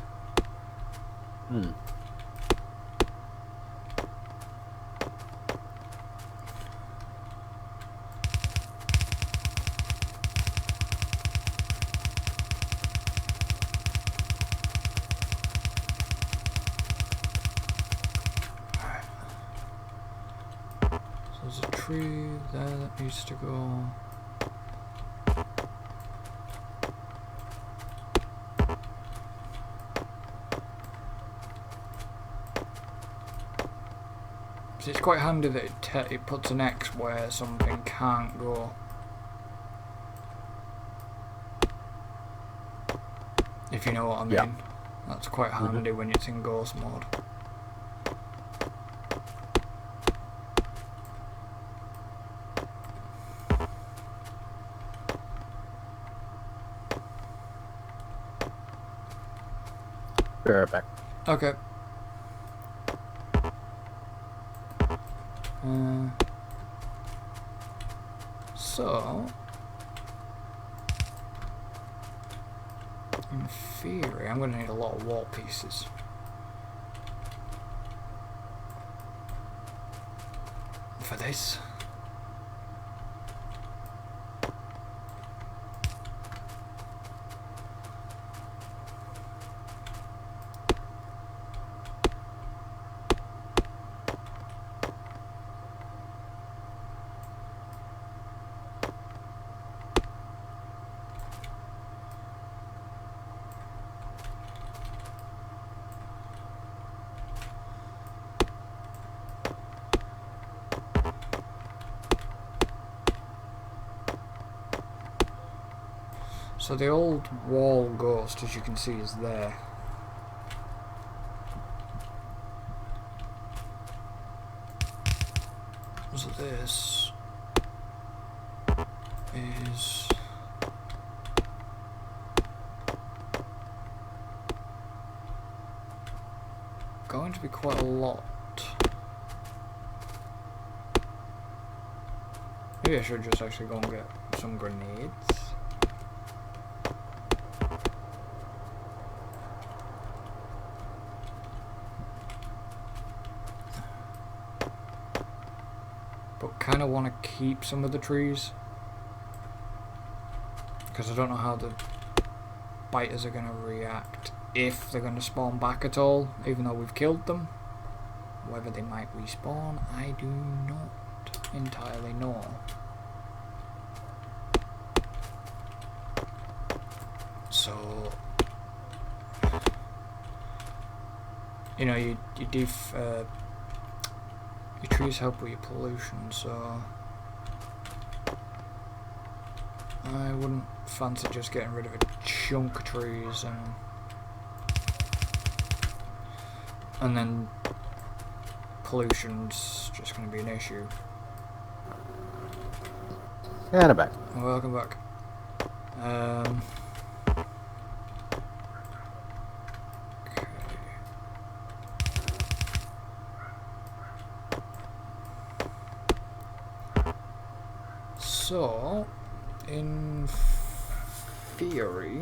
There's a tree there that needs to go. So it's quite handy that it puts an X where something can't go. If you know what I mean. Yeah. That's quite handy when it's in ghost mode. Be right back. Okay. So, in theory, I'm going to need a lot of wall pieces. For this. So the old wall ghost, as you can see, is there. So this is going to be quite a lot. Maybe I should just actually go and get some grenades. but kind of want to keep some of the trees because I don't know how the biters are going to react, if they're going to spawn back at all, even though we've killed them. Whether they might respawn, I do not entirely know. So, you know, your trees help with your pollution, so I wouldn't fancy just getting rid of a chunk of trees and then pollution's just going to be an issue. And I'm back. Welcome back. Okay. So, in theory,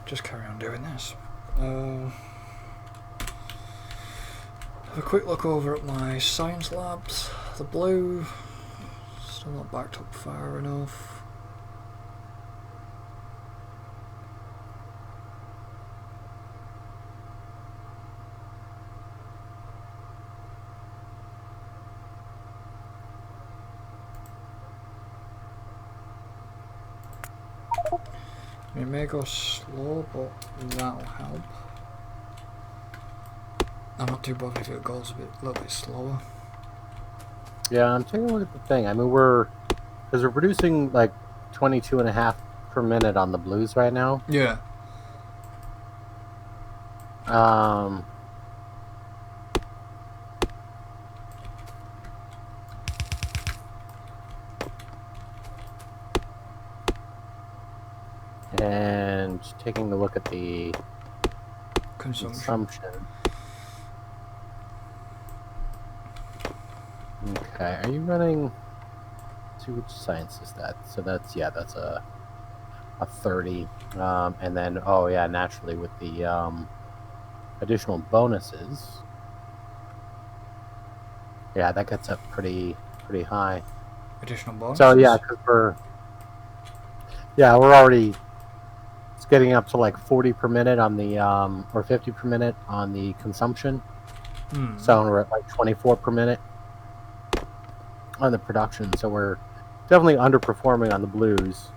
just carry on doing this. Have a quick look over at my science labs. The blue, still not backed up far enough. It may go slow, but that'll help. I'm not too bothered if it goes a little bit slower. Yeah, I'm taking a look at the thing. I mean, because we're producing like 22.5 per minute on the blues right now. Yeah. And taking a look at the Consumption. Okay, are you running? Let's see, which science is that? So that's a 30, and then naturally with the additional bonuses, yeah, that gets up pretty high. Additional bonuses. So yeah, because we're already, it's getting up to like 40 per minute on the or 50 per minute on the consumption. So we're at like 24 per minute on the production. So we're definitely underperforming on the blues.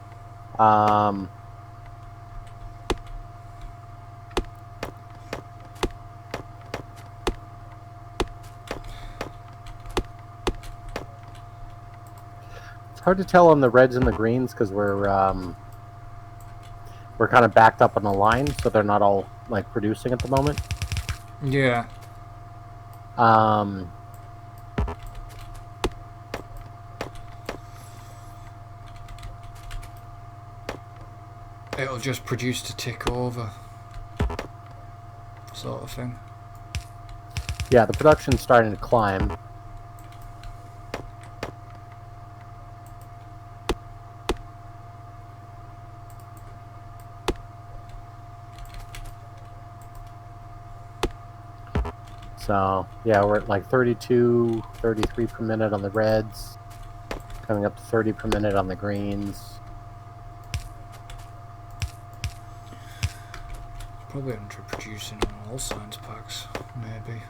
It's hard to tell on the reds and the greens because we're kind of backed up on the line, so they're not all like producing at the moment. Yeah. It'll just produce to tick over, sort of thing. Yeah, the production's starting to climb. So, yeah, we're at like 32, 33 per minute on the reds, coming up to 30 per minute on the greens. Probably underproducing on all science packs, maybe.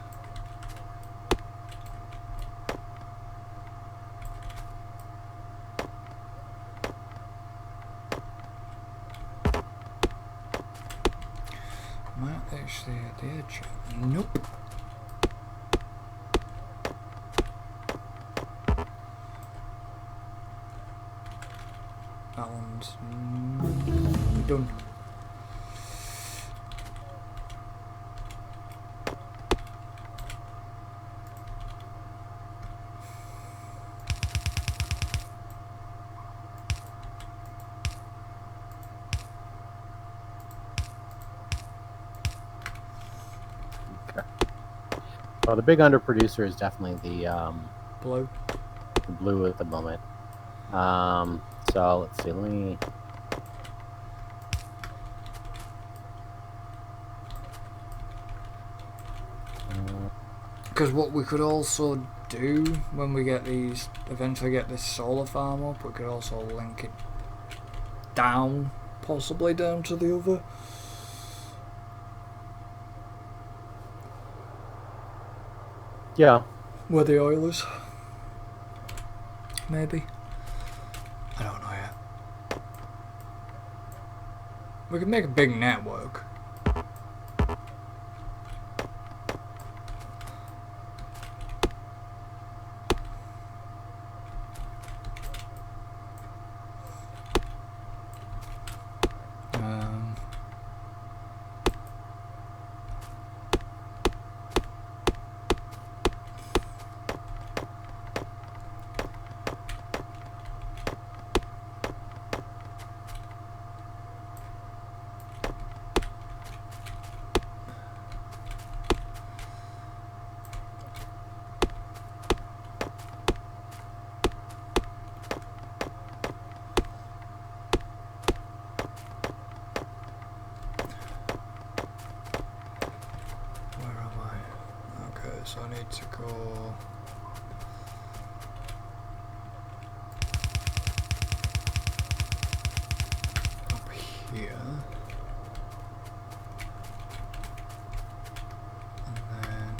Might actually at the edge. Nope. That one's done. Well, the big underproducer is definitely Blue. the blue at the moment. So let's see. Let me. Because what we could also do when we get these, eventually get this solar farm up, we could also link it down, possibly down to the other. Yeah. Where the oil is. Maybe. I don't know yet. We could make a big network. So I need to go up here and then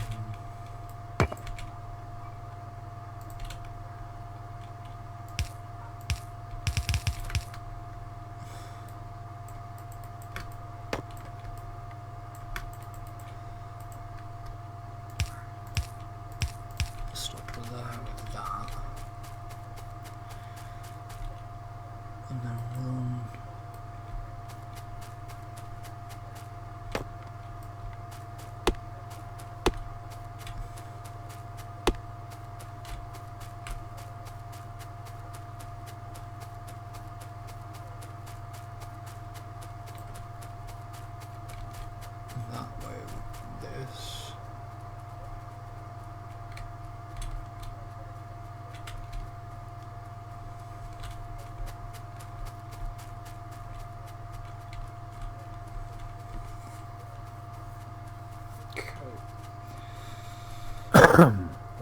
stop there with that and then run that way with this.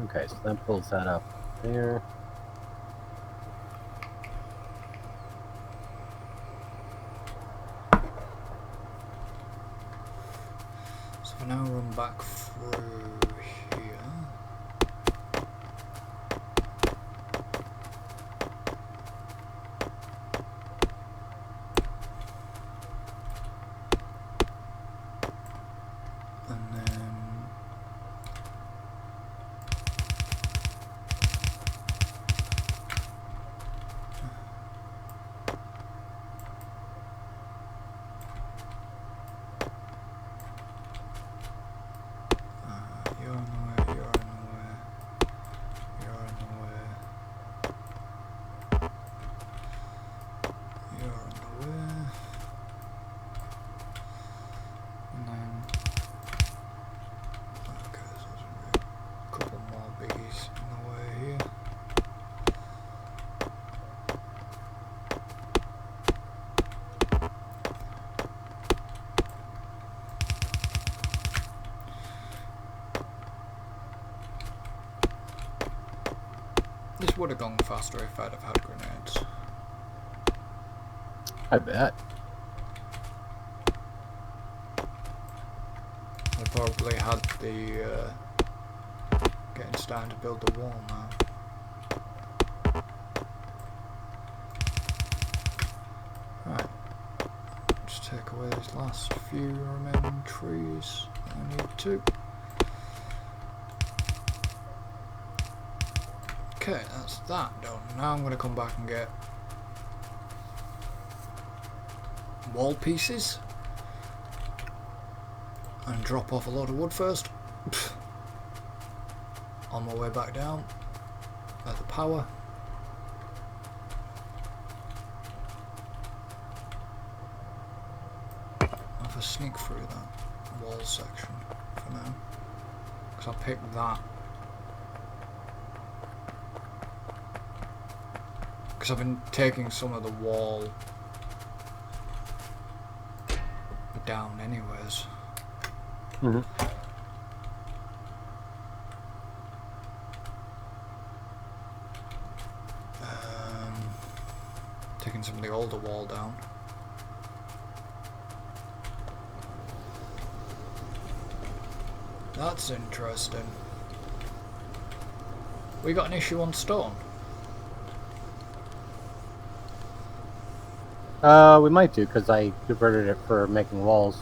Okay, so that pulls that up there. So I now run back through here. And then you're in the way, you're in the way, you're in the way, you're in the way, and then okay, so there's a couple more biggies in the way here. This would have gone faster if I'd have had grenades. I bet. I probably had the starting to build the wall now. Right, just take away these last few remaining trees that I need to. Okay, that's that done. Now I'm going to come back and get wall pieces and drop off a load of wood first. On my way back down at the power. I'll have a sneak through that wall section for now. Because I picked that. Because I've been taking some of the wall down anyways. Mm-hmm. Taking some of the older wall down. That's interesting. We got an issue on stone? We might do, because I converted it for making walls.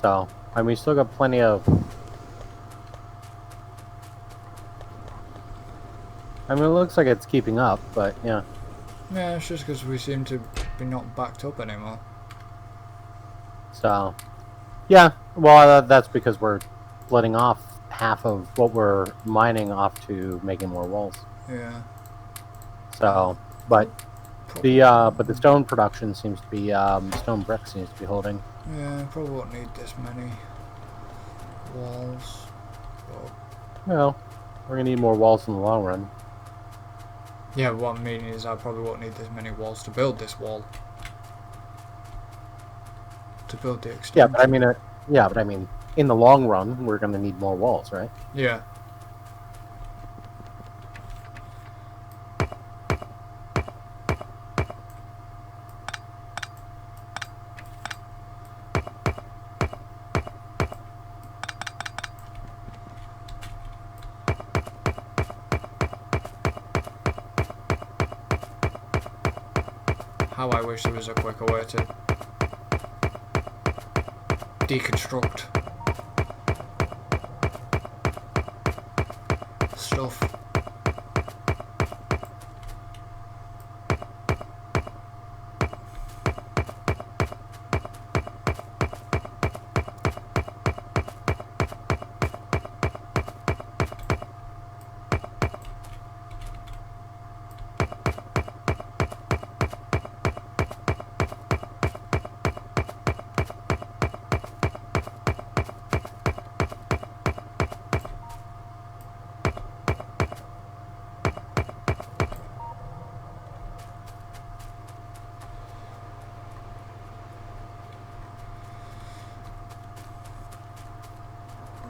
So, I mean, we still got plenty of... I mean, it looks like it's keeping up, but yeah. Yeah, it's just because we seem to be not backed up anymore. So, yeah, well, that's because we're splitting off half of what we're mining off to making more walls. Yeah. So, but the stone production seems to be stone brick seems to be holding. Yeah, probably won't need this many walls. But Well, we're gonna need more walls in the long run. yeah, what I mean is I probably won't need this many walls to build this wall. To build the extension. Yeah, but I mean, in the long run, we're gonna need more walls, right? Yeah. How I wish there was a quicker way to deconstruct stuff.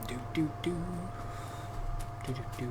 Do do do do do.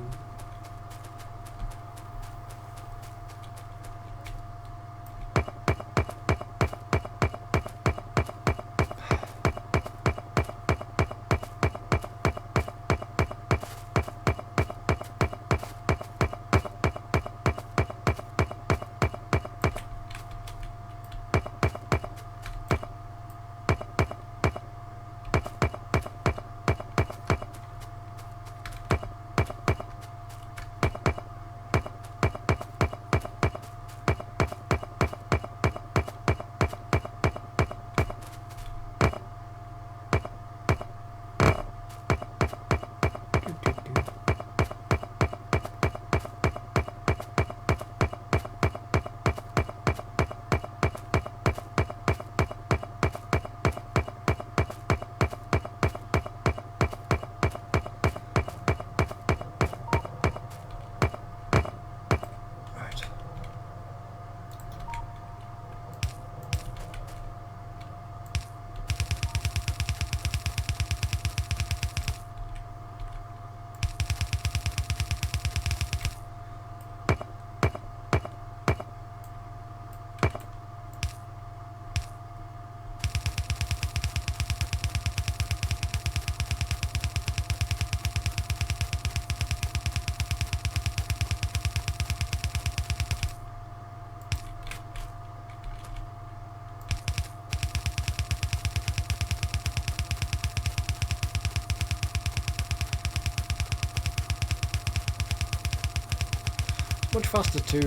Much faster to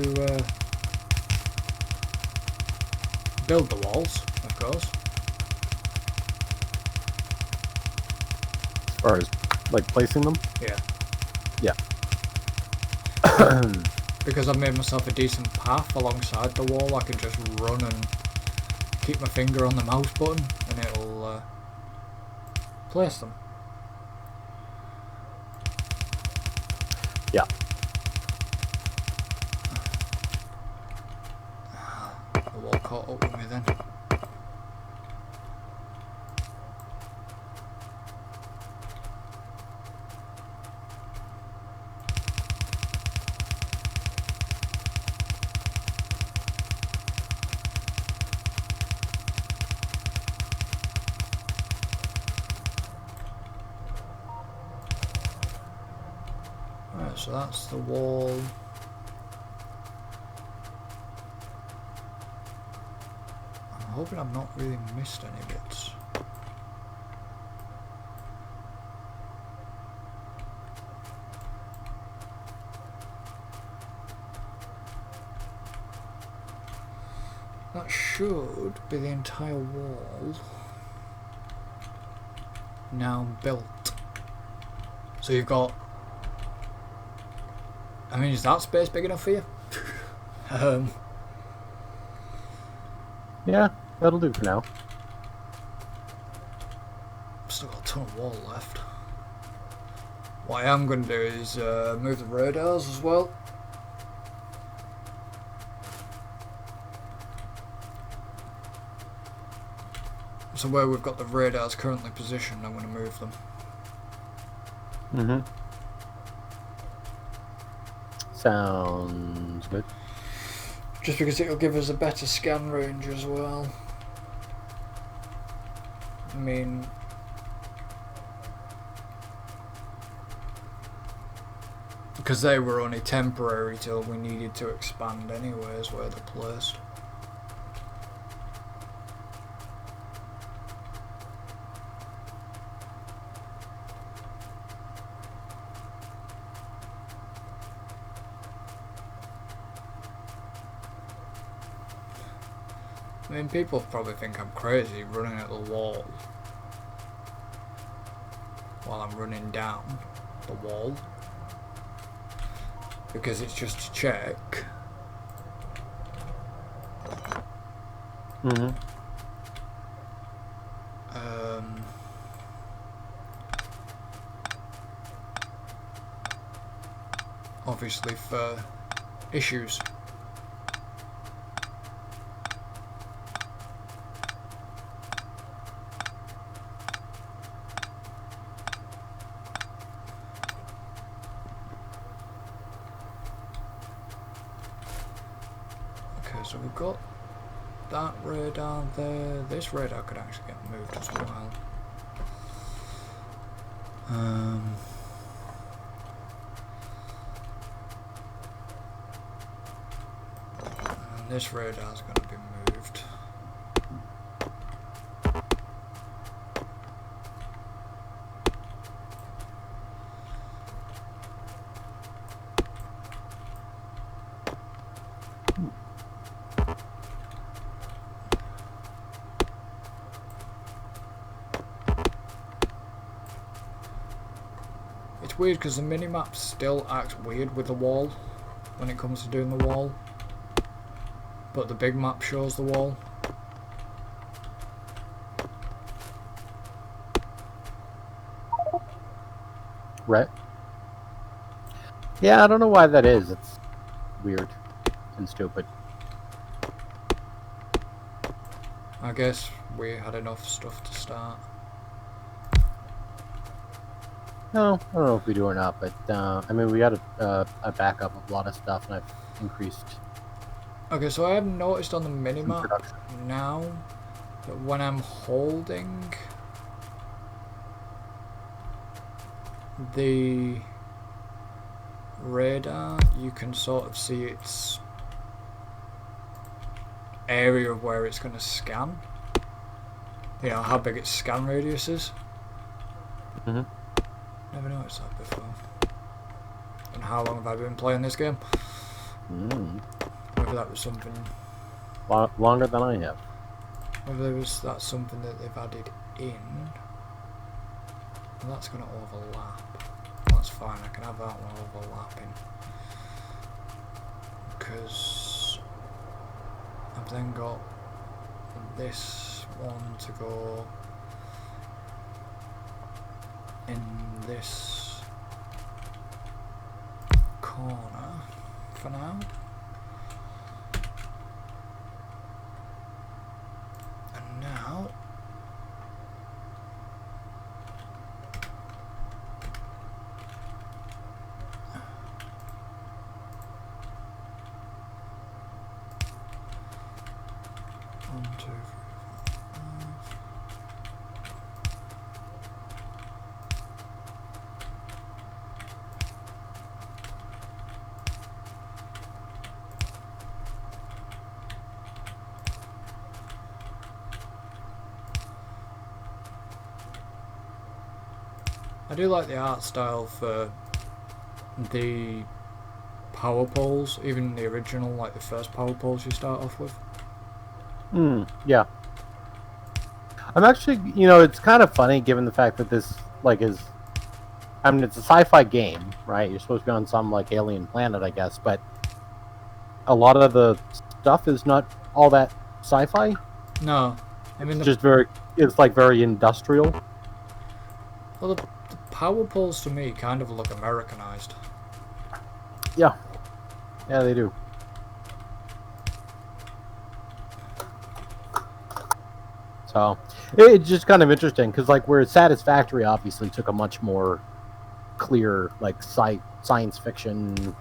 build the walls, of course. As far as like placing them. Yeah. Yeah. Because I've made myself a decent path alongside the wall, I can just run and keep my finger on the mouse button and it'll place them? Yeah. The wall caught up with me then. Right, so that's the wall. I'm hoping I've not really missed any bits. That should be the entire wall now built. So you've got, I mean, is that space big enough for you? Yeah, that'll do for now. Still got a ton of wall left. What I am going to do is move the radars as well. So where we've got the radars currently positioned, I'm going to move them. Mm-hmm. Sounds good. Just because it'll give us a better scan range as well. I mean, because they were only temporary till we needed to expand anyways where they're placed. I mean, people probably think I'm crazy running at the wall while I'm running down the wall, because it's just to check. Mm-hmm. Obviously for issues. Okay, so we've got that radar there. This radar could actually get moved as well. And this radar's going to be moved. It's weird because the minimap still acts weird with the wall when it comes to doing the wall, but the big map shows the wall. Right. Yeah, I don't know why that is. It's weird and stupid. I guess we had enough stuff to start. No, I don't know if we do or not, but I mean, we got a backup of a lot of stuff, and I've increased. Okay, so I have noticed on the minimap production. now that when I'm holding the radar, you can sort of see its area of where it's going to scan. You know, how big its scan radius is. Mm-hmm. Never noticed that before. And how long have I been playing this game? Whether that was something... Longer than I have. Whether that's something that they've added in. And that's going to overlap. That's fine, I can have that one overlapping. Because I've then got this one to go in this corner for now. And now one, two, three, four, I do like the art style for the power poles, even the original, like the first power poles you start off with. Yeah. I'm actually, you know, it's kind of funny given the fact that this, like, is, I mean, it's a sci-fi game, right? You're supposed to be on some, like, alien planet, I guess, but a lot of the stuff is not all that sci-fi. No, I mean It's just very, it's, like, very industrial. well, the power poles to me kind of look Americanized. Yeah. Yeah, they do. So, it's just kind of interesting, because, like, where Satisfactory obviously took a much more clear, like, science fiction,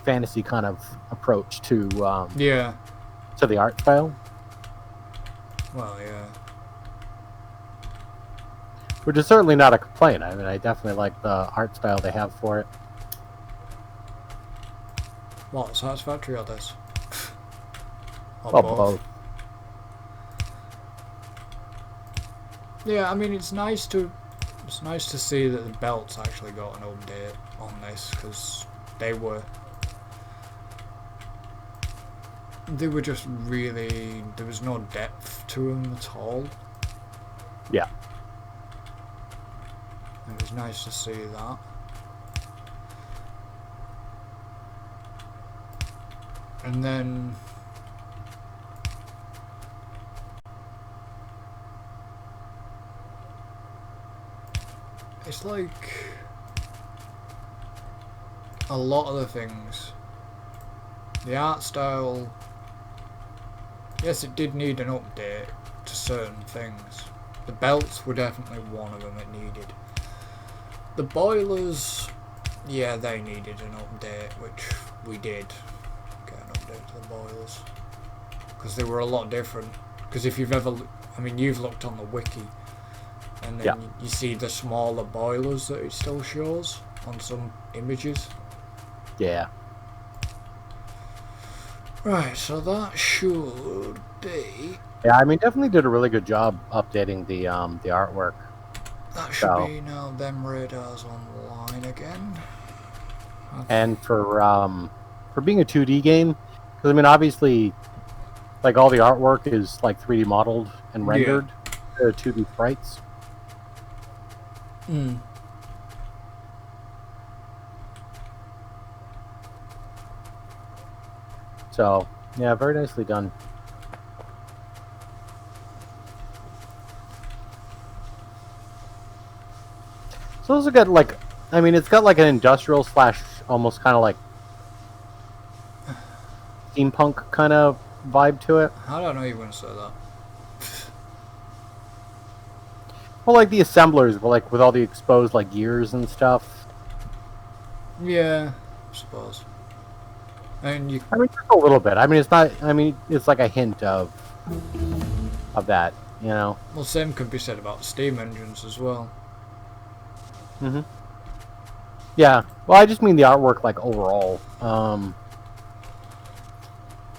fantasy kind of approach to Yeah. to the art style. Well, yeah. Which is certainly not a complaint. I mean, I definitely like the art style they have for it. What, Satisfactory or this? Or Well, both. Yeah, I mean, it's nice to see that the belts actually got an update on this, because they were just really, there was no depth to them at all. Yeah. It was nice to see that. And then it's like a lot of the things, the art style, yes, it did need an update to certain things. The belts were definitely one of them it needed. The boilers, yeah, they needed an update, which we did get an update to the boilers, because they were a lot different. Because if you've ever, I mean, you've looked on the wiki, and then you see the smaller boilers that it still shows on some images. Yeah. Right, so that should be. Yeah, I mean, definitely did a really good job updating the artwork. That should be now them radars online again. And for being a 2D game, because I mean, obviously, like all the artwork is like 3D modeled and rendered to 2D sprites. So yeah, very nicely done. So those are good. Like, I mean, it's got like an industrial slash almost kind of like steampunk kind of vibe to it. I don't know you want to say that. Well, like the assemblers, but like with all the exposed like gears and stuff. Yeah, I suppose. And you. I mean, just a little bit. I mean, it's not. I mean, it's like a hint of that, you know. Well, same could be said about steam engines as well. Mhm. Yeah. Well, I just mean the artwork, like overall.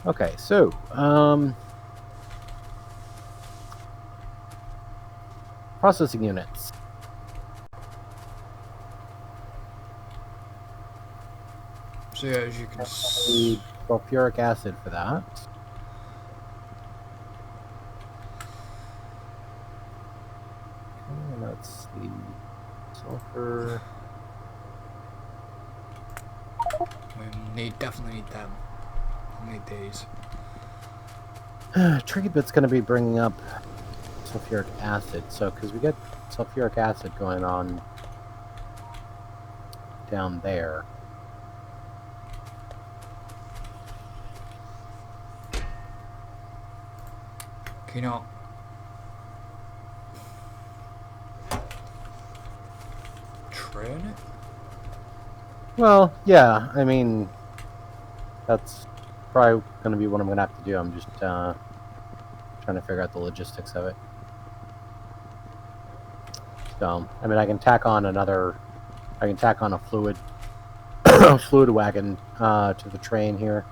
Okay, so processing units. So yeah, as you can see, Sulfuric acid for that. Okay, let's see. Sulfur. we definitely need them. We need these. Tricky Bit's going to be bringing up sulfuric acid. So, because we got sulfuric acid going on down there. Can you not? Train it? Well, yeah, I mean, that's probably going to be what I'm going to have to do. I'm just trying to figure out the logistics of it. So, I mean, I can tack on a fluid fluid wagon to the train here.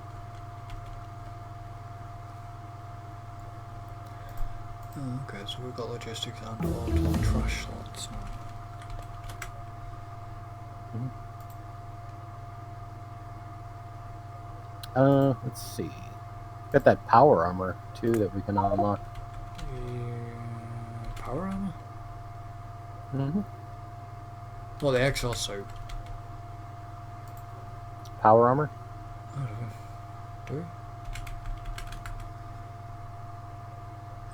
Oh, okay, so we've got logistics and auto trash slots now. Let's see. Got that power armor too that we can unlock. Power armor? Mm-hmm. Well, the exosuit. Power armor? I don't know. Do we?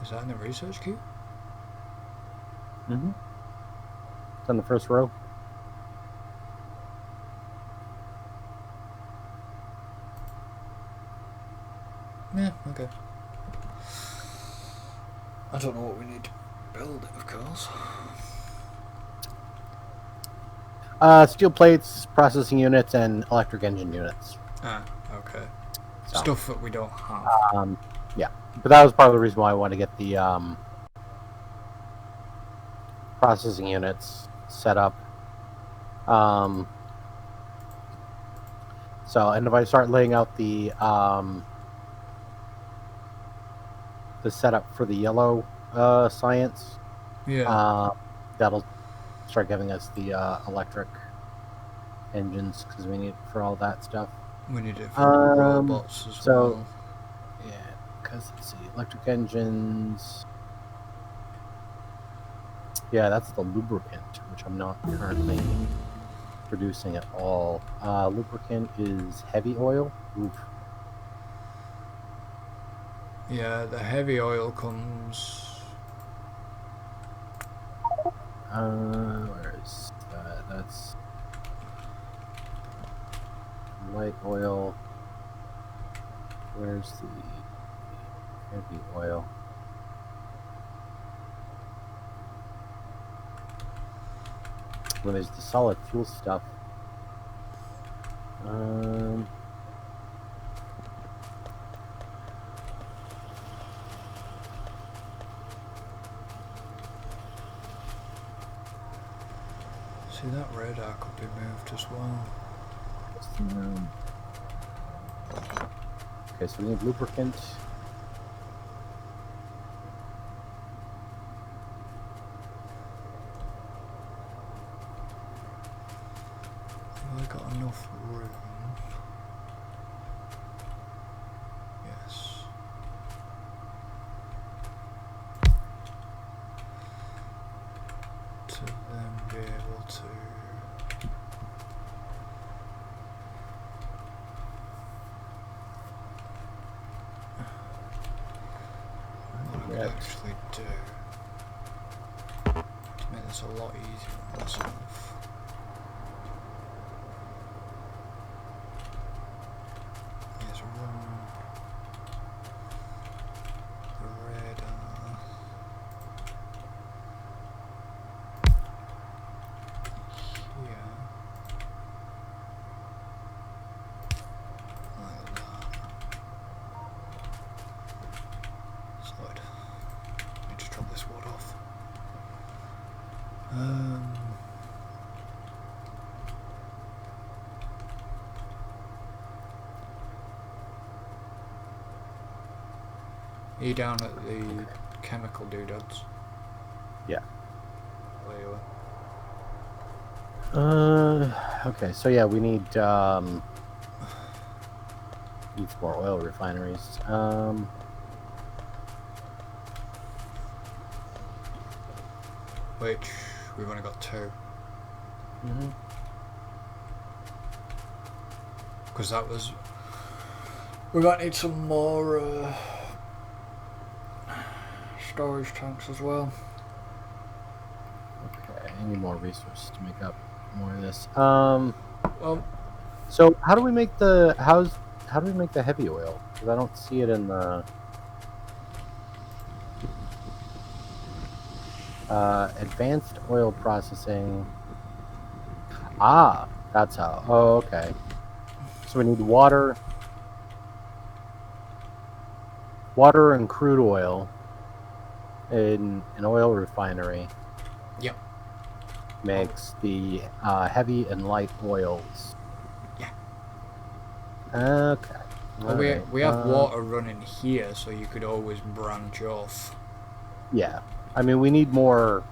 Is that in the research queue? Mm-hmm. It's on the first row. Yeah, okay. I don't know what we need to build it, of course. Steel plates, processing units, and electric engine units. Ah, okay. So, Stuff that we don't have. Yeah, but that was part of the reason why I wanted to get the processing units set up. So, and if I start laying out the setup for the yellow science, Yeah. that'll start giving us the electric engines because we need it for all that stuff. We need it for robots as well. Yeah, because let's see, electric engines. Yeah, that's the lubricant, which I'm not currently producing at all. Lubricant is heavy oil. Oof. Yeah, the heavy oil comes... Where is that? That's light oil. Where's the heavy oil? Well, there's the solid fuel stuff. See, that radar could be moved as well. Okay, so we need lubricant. Have I got enough room? Yes. To then be able to... What I could actually do to make this a lot easier on myself. Is run the radar here like that. Slide. Need to drop this wood off. Are you down at the chemical doodads? Yeah. There you are. Okay, so yeah, we need 4 oil refineries. Which we've only got 2. Because that was... We might need some more storage tanks as well. Okay, I need more resources to make up more of this. Well, So how do we make the how do we make the heavy oil? Because I don't see it in the advanced oil processing. Ah, that's how. Oh, okay. So we need water and crude oil in an oil refinery. yep. Makes the heavy and light oils. Yeah. Okay. Well, Alright. we have water running here, so you could always branch off. Yeah. I mean, we need more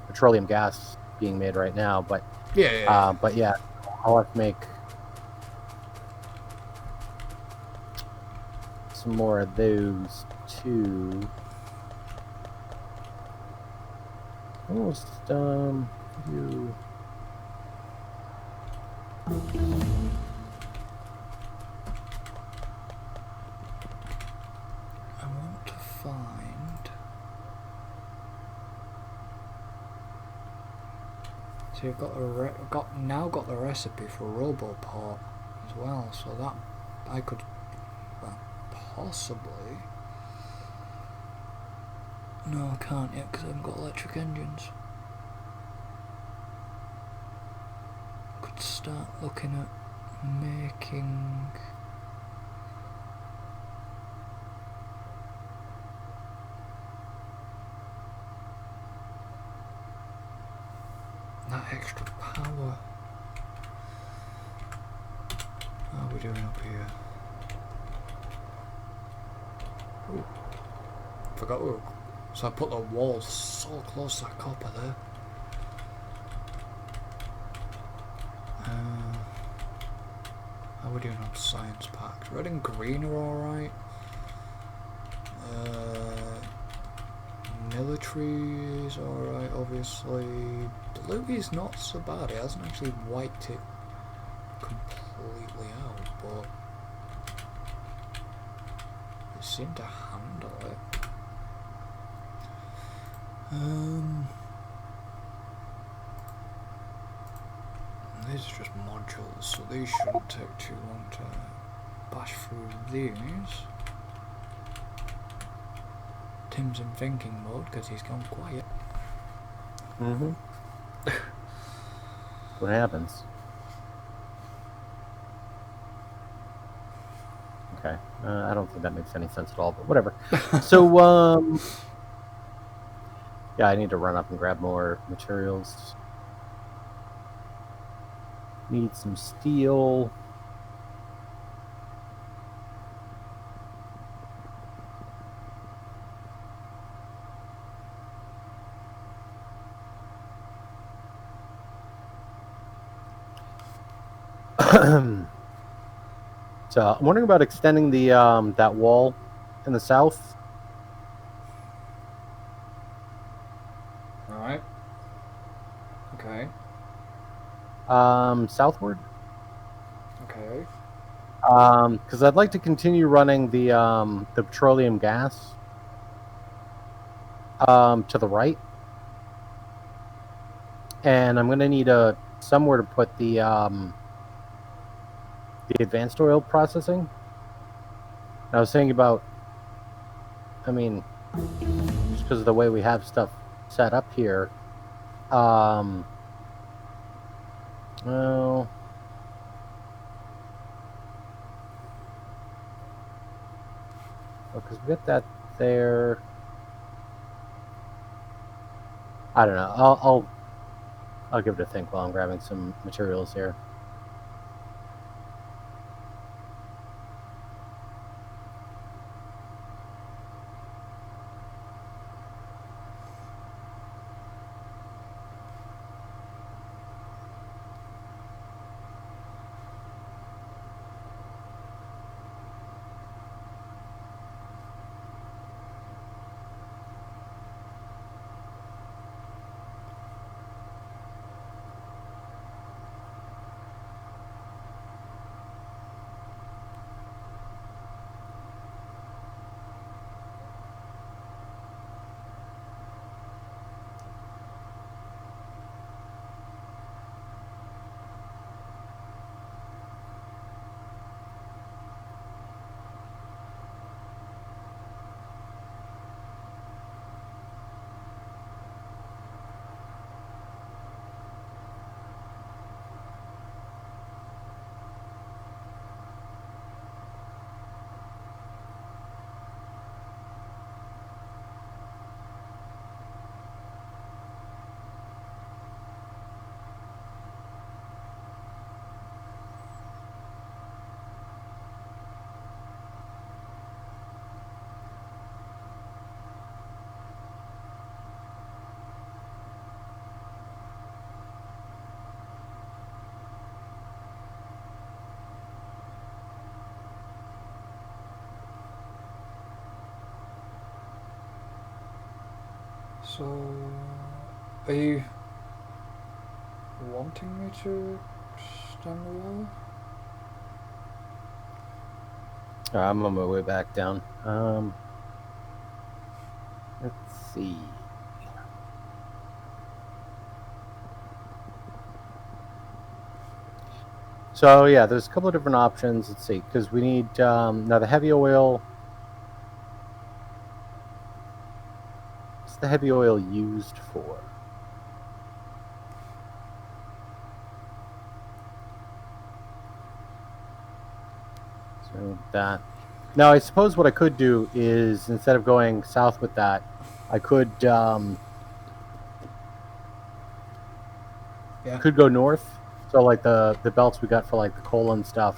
petroleum gas being made right now, but Yeah. but yeah, I'll have to make some more of those too. Almost you. I want to find. So you've got now got the recipe for Roboport as well, so that I could, well, possibly. No, I can't yet because I haven't got electric engines. Could start looking at making. That extra power. How are we doing up here? Ooh. Forgot we were. So I put the walls so close to the copper there. How are we doing on science packs? Red and green are alright. Military is alright, obviously. Blue is not so bad. It hasn't actually wiped it completely out, but it seemed to handle it. These are just modules, so these shouldn't take too long to bash through these. Tim's in thinking mode because he's gone quiet. Mm-hmm. What happens? Okay. I don't think that makes any sense at all, but whatever. So, yeah, I need to run up and grab more materials. Need some steel. So I'm wondering about extending the that wall in the south. Right. Okay. Southward. Okay. Because I'd like to continue running the petroleum gas to the right, and I'm going to need somewhere to put the advanced oil processing. And I was thinking about, I mean, just because of the way we have stuff set up here. Well, because we got that there. I don't know. I'll give it a think while I'm grabbing some materials here. So, are you wanting me to stand the wall? I'm on my way back down. Let's see. So yeah, there's a couple of different options. Let's see, because we need now the heavy oil. What's the heavy oil used for? So that. Now I suppose what I could do is instead of going south with that, I could Yeah. could go north. So like the belts we got for like the coal and stuff,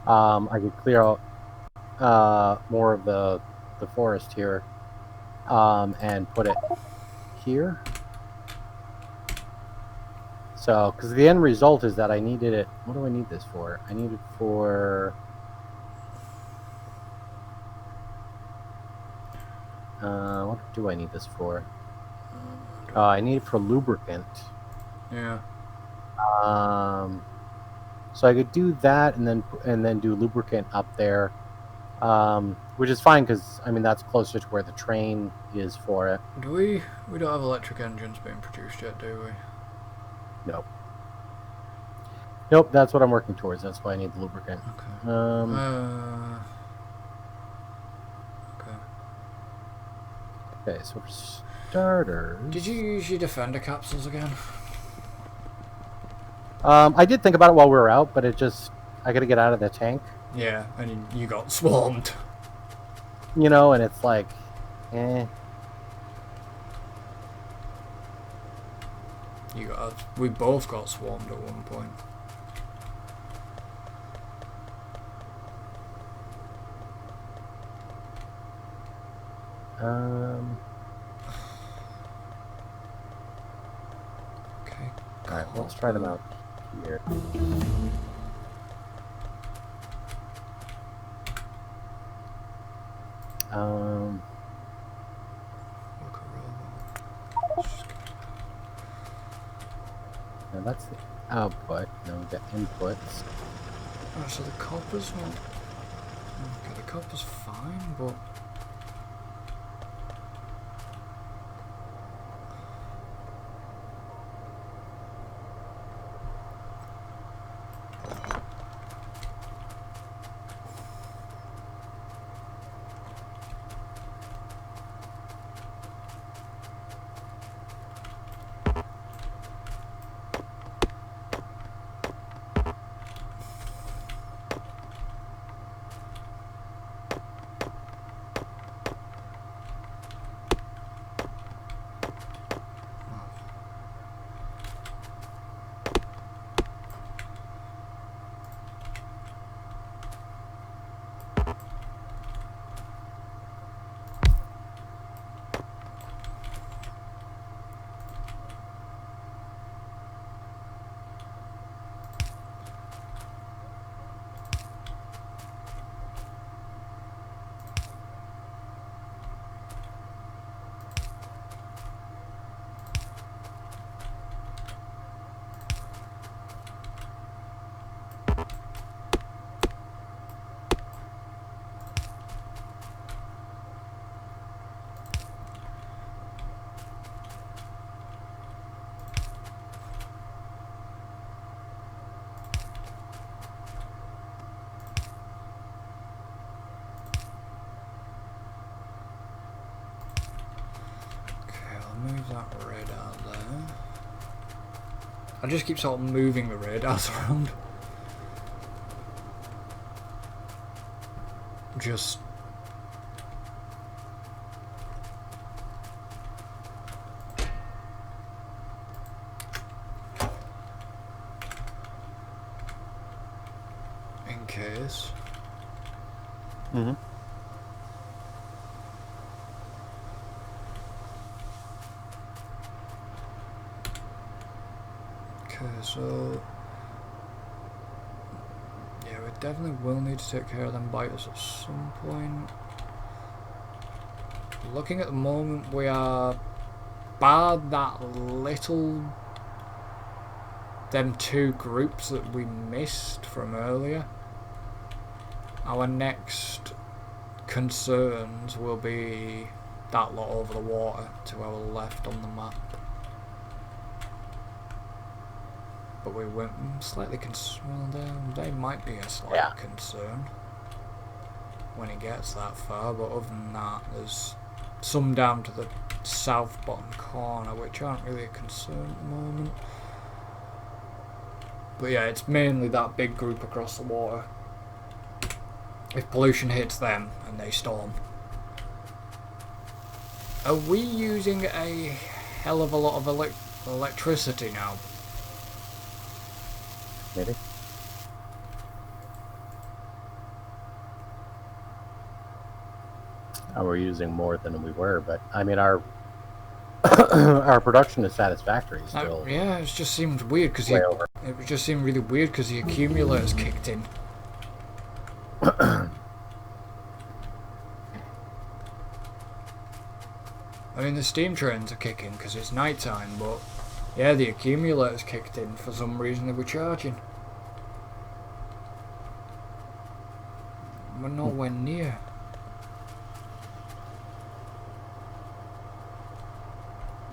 I could clear out more of the forest here, and put it here. So, because the end result is that I needed it. What do I need this for? I need it for. What do I need this for? I need it for lubricant. Yeah. So I could do that and then do lubricant up there, which is fine because I mean that's closer to where the train is for it. Do we? We don't have electric engines being produced yet, do we? Nope. Nope. That's what I'm working towards. That's why I need the lubricant. Okay. Okay. Okay. So for starters, Did you use your defender capsules again? I did think about it while we were out, but I got to get out of the tank. Yeah, and you got swarmed. You know, and it's like, eh. We both got swarmed at one point. Okay. All right, let's try them out here. Now that's the output. Now we've got inputs. Oh, so the copper's not. Okay, the copper's fine, but. Move that radar there. I just keep sort of moving the radars around. Just in case. Mm-hmm. Okay, so yeah, we definitely will need to take care of them biters at some point. Looking at the moment, we are bar that little, them two groups that we missed from earlier, our next concerns will be that lot over the water to our left on the map. But we went slightly concerned. They might be a slight concern when it gets that far, but other than that, there's some down to the south bottom corner which aren't really a concern at the moment. But yeah, it's mainly that big group across the water. If pollution hits them and they storm. Are we using a hell of a lot of electricity now? Maybe. We're using more than we were, but I mean our our production is satisfactory still. Yeah, it just seemed weird because it just seemed really weird because the accumulators kicked in. I mean, the steam trains are kicking because it's night time, but yeah, the accumulators kicked in for some reason. They were charging. We're nowhere near.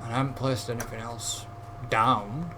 And I haven't placed anything else down.